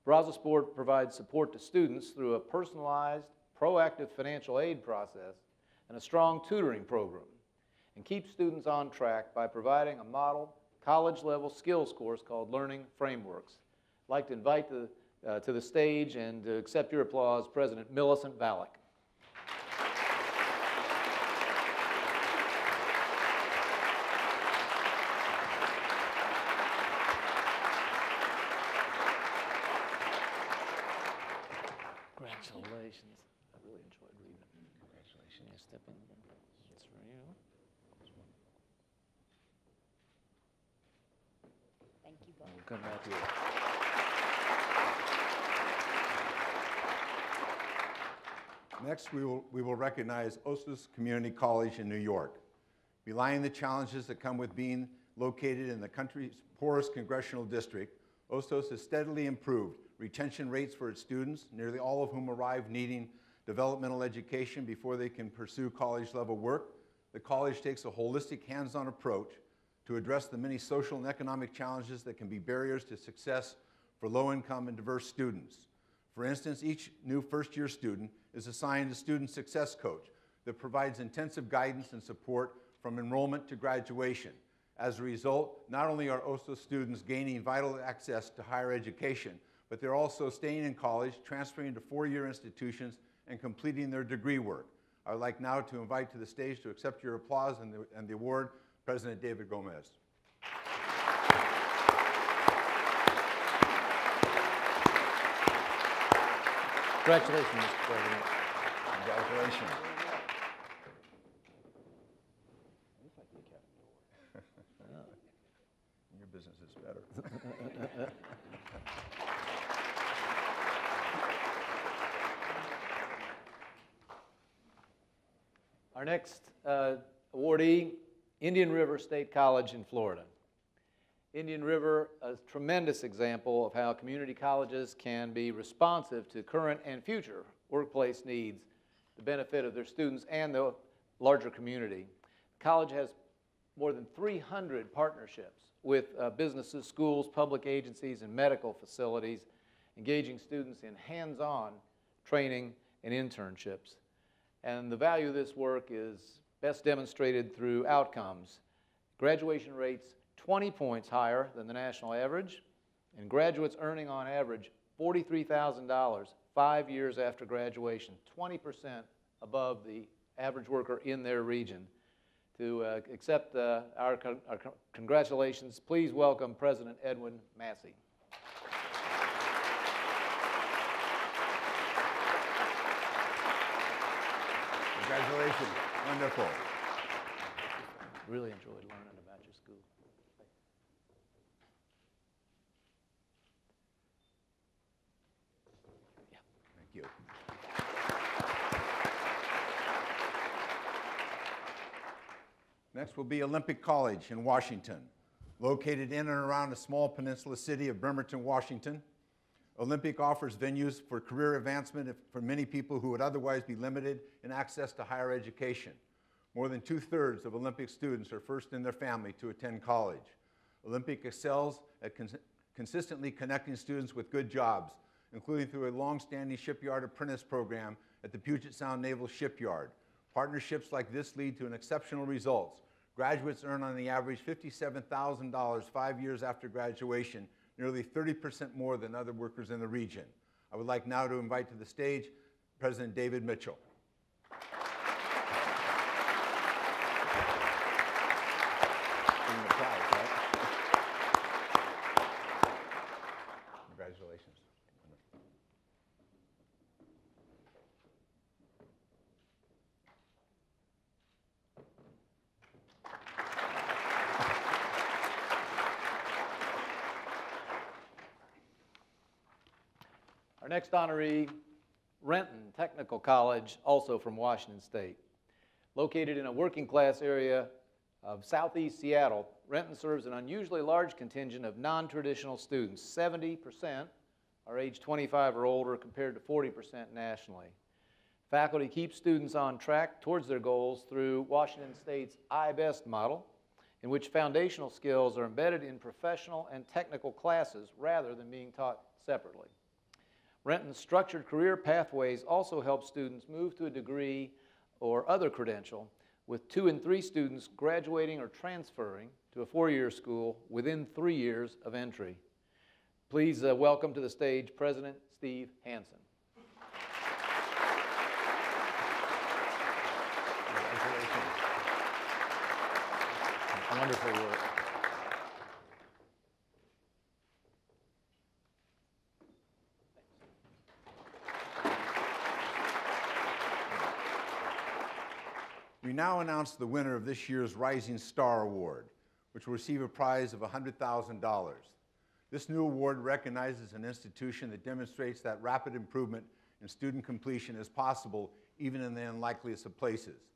Brazosport provides support to students through a personalized, proactive financial aid process and a strong tutoring program, and keeps students on track by providing a model college-level skills course called Learning Frameworks. I'd like to invite to the stage and to accept your applause, President Millicent Valek. Congratulations. I really enjoyed reading it. Congratulations. Yeah, step in. It's for you. Thank you both. We'll come back to you. Next, we will recognize Ostos Community College in New York. Belying the challenges that come with being located in the country's poorest congressional district, Ostos has steadily improved retention rates for its students, nearly all of whom arrive needing developmental education before they can pursue college-level work. The college takes a holistic, hands-on approach to address the many social and economic challenges that can be barriers to success for low-income and diverse students. For instance, each new first-year student is assigned a student success coach that provides intensive guidance and support from enrollment to graduation. As a result, not only are Ostos students gaining vital access to higher education, but they're also staying in college, transferring to 4-year institutions, and completing their degree work. I would like now to invite to the stage to accept your applause and the award, President David Gomez. Congratulations, Mr. President. Congratulations. Your business is better. Our next awardee, Indian River State College in Florida. Indian River, a tremendous example of how community colleges can be responsive to current and future workplace needs, the benefit of their students and the larger community. The college has more than 300 partnerships with businesses, schools, public agencies, and medical facilities, engaging students in hands-on training and internships. And the value of this work is best demonstrated through outcomes. Graduation rates 20 points higher than the national average, and graduates earning on average $43,000 5 years after graduation, 20% above the average worker in their region. To accept our congratulations, please welcome President Edwin Massey. Congratulations. Wonderful. Really enjoyed learning about your school. Yeah. Thank you. Next will be Olympic College in Washington. Located in and around the small peninsula city of Bremerton, Washington, Olympic offers venues for career advancement for many people who would otherwise be limited in access to higher education. More than 2/3 of Olympic students are first in their family to attend college. Olympic excels at consistently connecting students with good jobs, including through a long-standing shipyard apprentice program at the Puget Sound Naval Shipyard. Partnerships like this lead to exceptional results. Graduates earn on the average $57,000 5 years after graduation, nearly 30% more than other workers in the region. I would like now to invite to the stage President David Mitchell. Congratulations. Our next honoree, Renton Technical College, also from Washington State. Located in a working class area of southeast Seattle, Renton serves an unusually large contingent of non-traditional students. 70% are age 25 or older compared to 40% nationally. Faculty keep students on track towards their goals through Washington State's iBest model, in which foundational skills are embedded in professional and technical classes rather than being taught separately. Renton's structured career pathways also help students move to a degree or other credential, with 2 in 3 students graduating or transferring to a 4-year school within 3 years of entry. Please welcome to the stage President Steve Hansen. Congratulations. Wonderful work. We now announce the winner of this year's Rising Star Award, which will receive a prize of $100,000. This new award recognizes an institution that demonstrates that rapid improvement in student completion is possible even in the unlikeliest of places.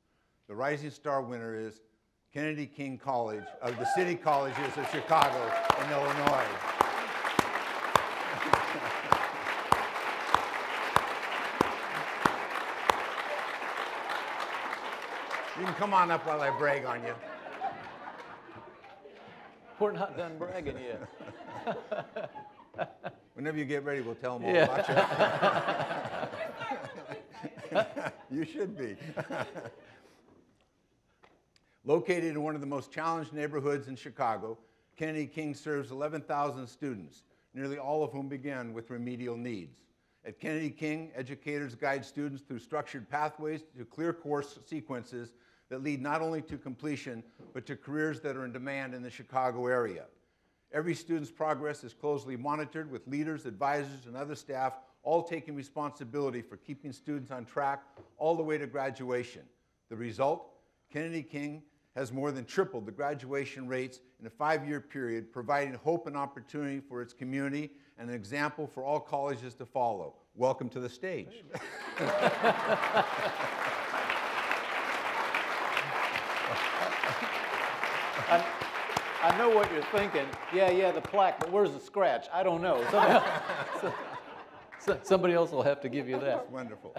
The Rising Star winner is Kennedy King College of the City Colleges of Chicago and Illinois. You can come on up while I brag on you. We're not done bragging yet. Whenever you get ready, we'll tell them all Yeah. about you. You should be. Located in one of the most challenged neighborhoods in Chicago, Kennedy King serves 11,000 students, nearly all of whom began with remedial needs. At Kennedy King, educators guide students through structured pathways to clear course sequences that lead not only to completion, but to careers that are in demand in the Chicago area. Every student's progress is closely monitored with leaders, advisors, and other staff all taking responsibility for keeping students on track all the way to graduation. The result, Kennedy King has more than tripled the graduation rates in a 5-year period, providing hope and opportunity for its community and an example for all colleges to follow. Welcome to the stage. I know what you're thinking. Yeah, the plaque, but where's the scratch? I don't know. Somebody else will have to give you that. That's wonderful.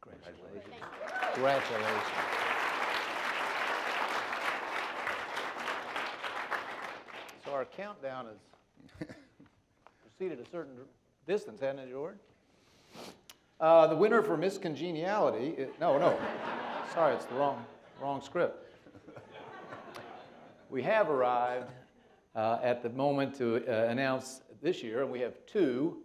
Congratulations. Congratulations. So our countdown has proceeded a certain distance, hasn't it, George? The winner for Miss Congeniality, no, sorry, it's the wrong script. We have arrived at the moment to announce this year, and we have 2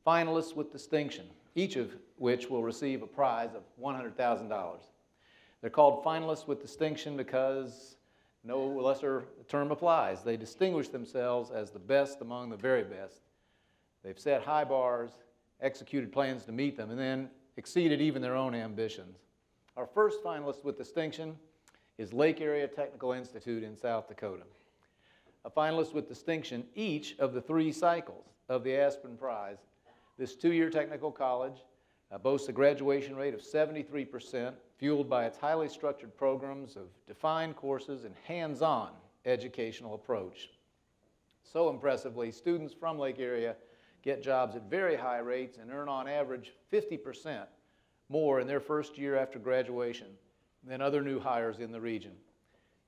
finalists with distinction, each of which will receive a prize of $100,000. They're called finalists with distinction because no lesser term applies. They distinguish themselves as the best among the very best. They've set high bars, executed plans to meet them, and then exceeded even their own ambitions. Our first finalist with distinction is Lake Area Technical Institute in South Dakota. A finalist with distinction each of the 3 cycles of the Aspen Prize. This 2-year technical college boasts a graduation rate of 73%, fueled by its highly structured programs of defined courses and hands-on educational approach. So impressively, students from Lake Area get jobs at very high rates and earn on average 50% more in their first year after graduation than other new hires in the region.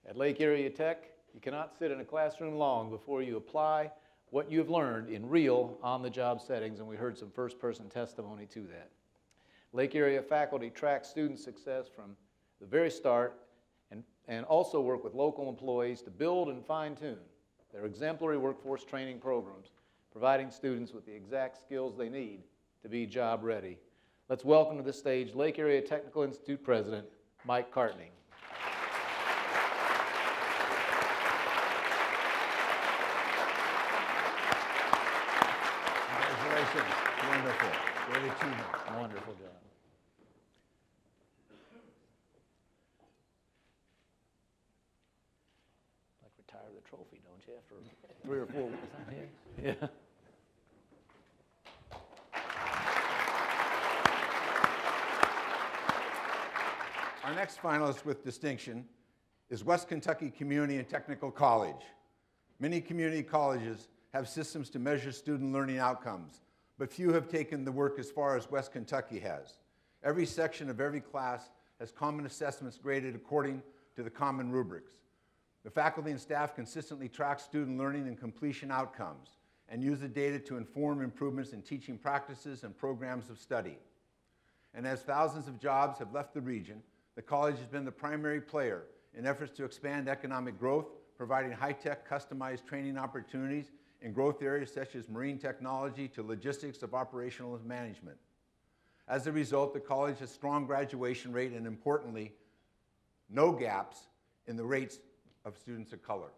At Lake Area Tech, you cannot sit in a classroom long before you apply what you have learned in real on-the-job settings, and we heard some first-person testimony to that. Lake Area faculty track student success from the very start and also work with local employees to build and fine-tune their exemplary workforce training programs, providing students with the exact skills they need to be job ready. Let's welcome to the stage Lake Area Technical Institute President, Mike Cartney. Congratulations. Wonderful. Great achievement. Wonderful job. Like retire the trophy, don't you, after 3 or 4 weeks? Yeah. Our next finalist with distinction is West Kentucky Community and Technical College. Many community colleges have systems to measure student learning outcomes, but few have taken the work as far as West Kentucky has. Every section of every class has common assessments graded according to the common rubrics. The faculty and staff consistently track student learning and completion outcomes and use the data to inform improvements in teaching practices and programs of study. And as thousands of jobs have left the region, the college has been the primary player in efforts to expand economic growth, providing high-tech, customized training opportunities in growth areas such as marine technology to logistics of operational management. As a result, the college has strong graduation rate and, importantly, no gaps in the rates of students of color.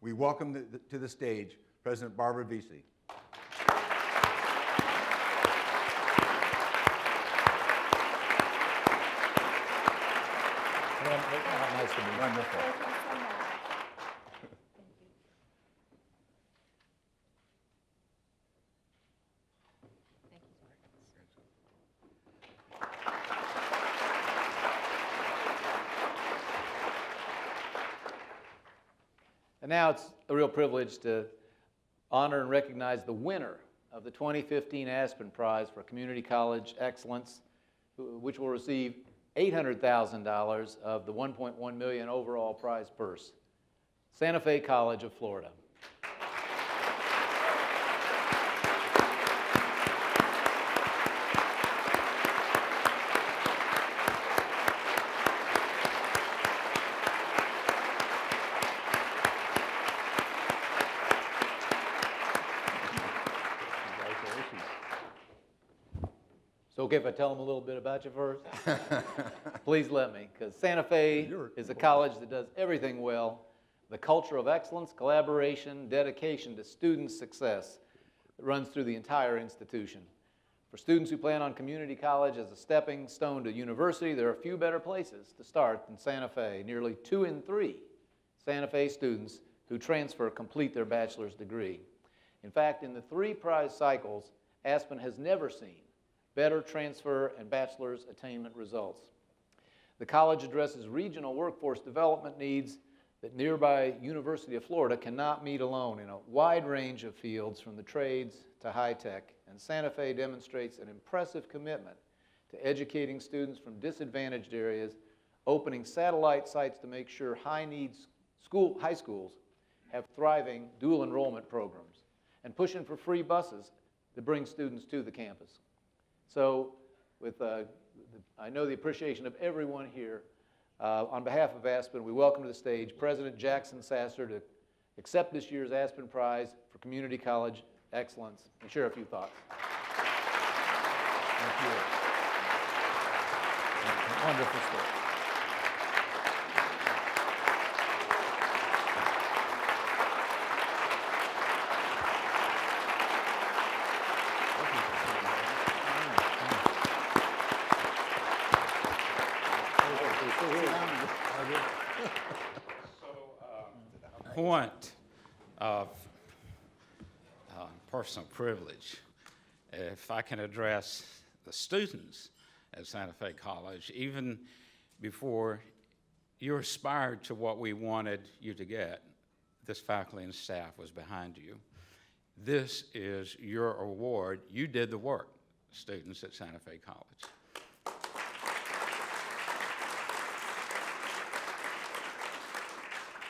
We welcome to the stage President Barbara Vesey. Nice to meet you. Wonderful. Thank you so much. And now it's a real privilege to honor and recognize the winner of the 2015 Aspen Prize for Community College Excellence, which will receive $800,000 of the $1.1 million overall prize purse, Santa Fe College of Florida. So okay if I tell them a little bit about you first? Please let me, because Santa Fe is a college that does everything well. The culture of excellence, collaboration, dedication to student success that runs through the entire institution. For students who plan on community college as a stepping stone to university, there are few better places to start than Santa Fe. Nearly 2 in 3 Santa Fe students who transfer complete their bachelor's degree. In fact, in the 3 prize cycles, Aspen has never seen better transfer and bachelor's attainment results. The college addresses regional workforce development needs that nearby University of Florida cannot meet alone in a wide range of fields from the trades to high tech, and Santa Fe demonstrates an impressive commitment to educating students from disadvantaged areas, opening satellite sites to make sure high schools have thriving dual enrollment programs, and pushing for free buses to bring students to the campus. So with I know the appreciation of everyone here, on behalf of Aspen, we welcome to the stage President Jackson Sasser to accept this year's Aspen Prize for Community College Excellence and share a few thoughts. Thank you. Wonderful story. Point of personal privilege. If I can address the students at Santa Fe College, even before you aspired to what we wanted you to get, this faculty and staff was behind you. This is your award. You did the work, students at Santa Fe College.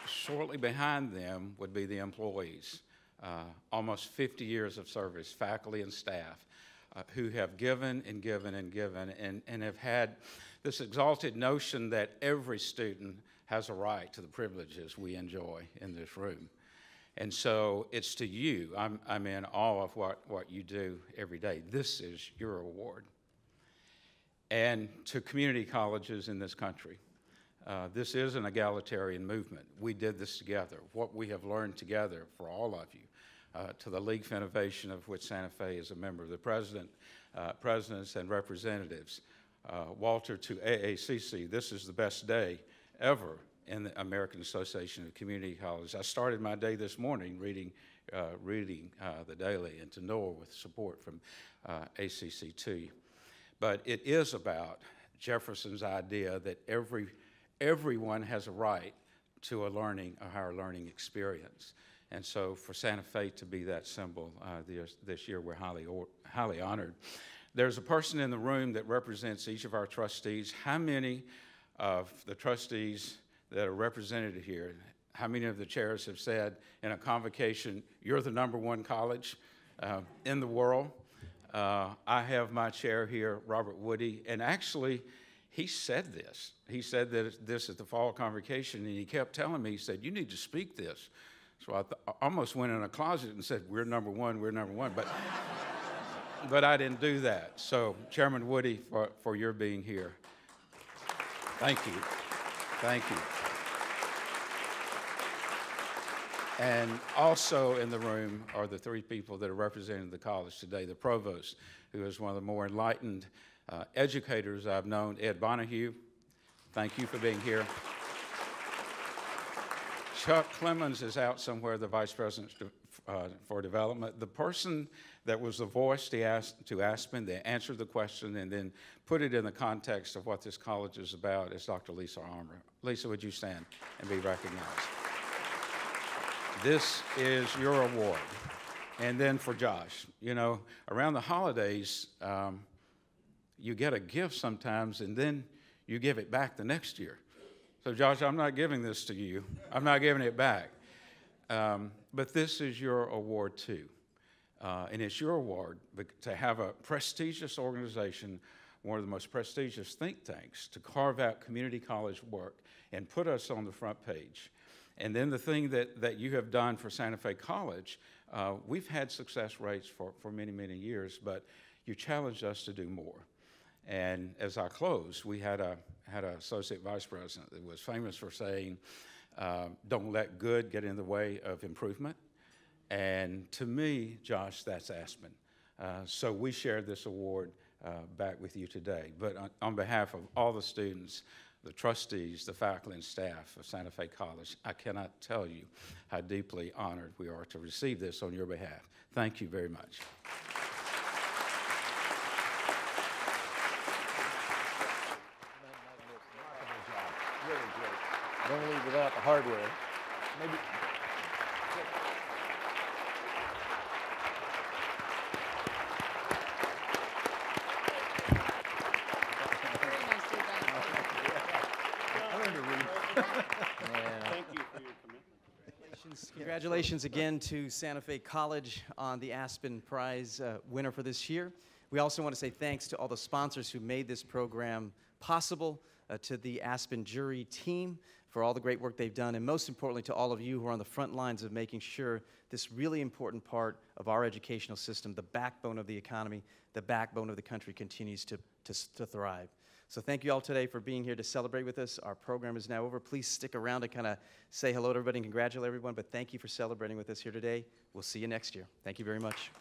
Shortly behind them would be the employees, almost 50 years of service, faculty and staff, who have given and given and given and have had this exalted notion that every student has a right to the privileges we enjoy in this room. And so it's to you, I'm in awe of what you do every day. This is your award. And to community colleges in this country, this is an egalitarian movement. We did this together. What we have learned together for all of you, to the League for Innovation, of which Santa Fe is a member, the presidents and representatives, Walter, to AACC, this is the best day ever in the American Association of Community Colleges. I started my day this morning reading the Daily, and to Noah with support from ACCT. But it is about Jefferson's idea that everyone has a right to a higher learning experience. And so for Santa Fe to be that symbol this year, we're highly honored. There's a person in the room that represents each of our trustees. How many of the trustees that are represented here, how many of the chairs have said in a convocation, you're the #1 college in the world? I have my chair here, Robert Woody, and actually, he said this. He said this at the fall convocation, and he kept telling me, he said, you need to speak this. So I almost went in a closet and said, we're #1, we're #1, but I didn't do that. So Chairman Woody, for your being here, thank you, thank you. And also in the room are the 3 people that are representing the college today. The provost, who is one of the more enlightened educators I've known, Ed Bonahue, thank you for being here. Chuck Clemens is out somewhere, the Vice President for Development. The person that was the voice to Aspen, they answered the question and then put it in the context of what this college is about, is Dr. Lisa Armour. Lisa, would you stand and be recognized? This is your award. And then for Josh, you know, around the holidays, you get a gift sometimes, and then you give it back the next year. So, Josh, I'm not giving this to you. I'm not giving it back. But this is your award, too. And it's your award to have a prestigious organization, one of the most prestigious think tanks, to carve out community college work and put us on the front page. And then the thing that you have done for Santa Fe College, we've had success rates for many, many years, but you challenged us to do more. And as I close, we had an associate vice president that was famous for saying, don't let good get in the way of improvement. And to me, Josh, that's Aspen. So we shared this award back with you today. But on behalf of all the students, the trustees, the faculty and staff of Santa Fe College, I cannot tell you how deeply honored we are to receive this on your behalf. Thank you very much. Really great. Don't leave without the hardware. Maybe. Thank you for your commitment. Congratulations again to Santa Fe College on the Aspen Prize winner for this year. We also want to say thanks to all the sponsors who made this program possible, to the Aspen Jury team for all the great work they've done, and most importantly to all of you who are on the front lines of making sure this really important part of our educational system, the backbone of the economy, the backbone of the country, continues to thrive. So thank you all today for being here to celebrate with us. Our program is now over. Please stick around to kind of say hello to everybody and congratulate everyone, but thank you for celebrating with us here today. We'll see you next year. Thank you very much.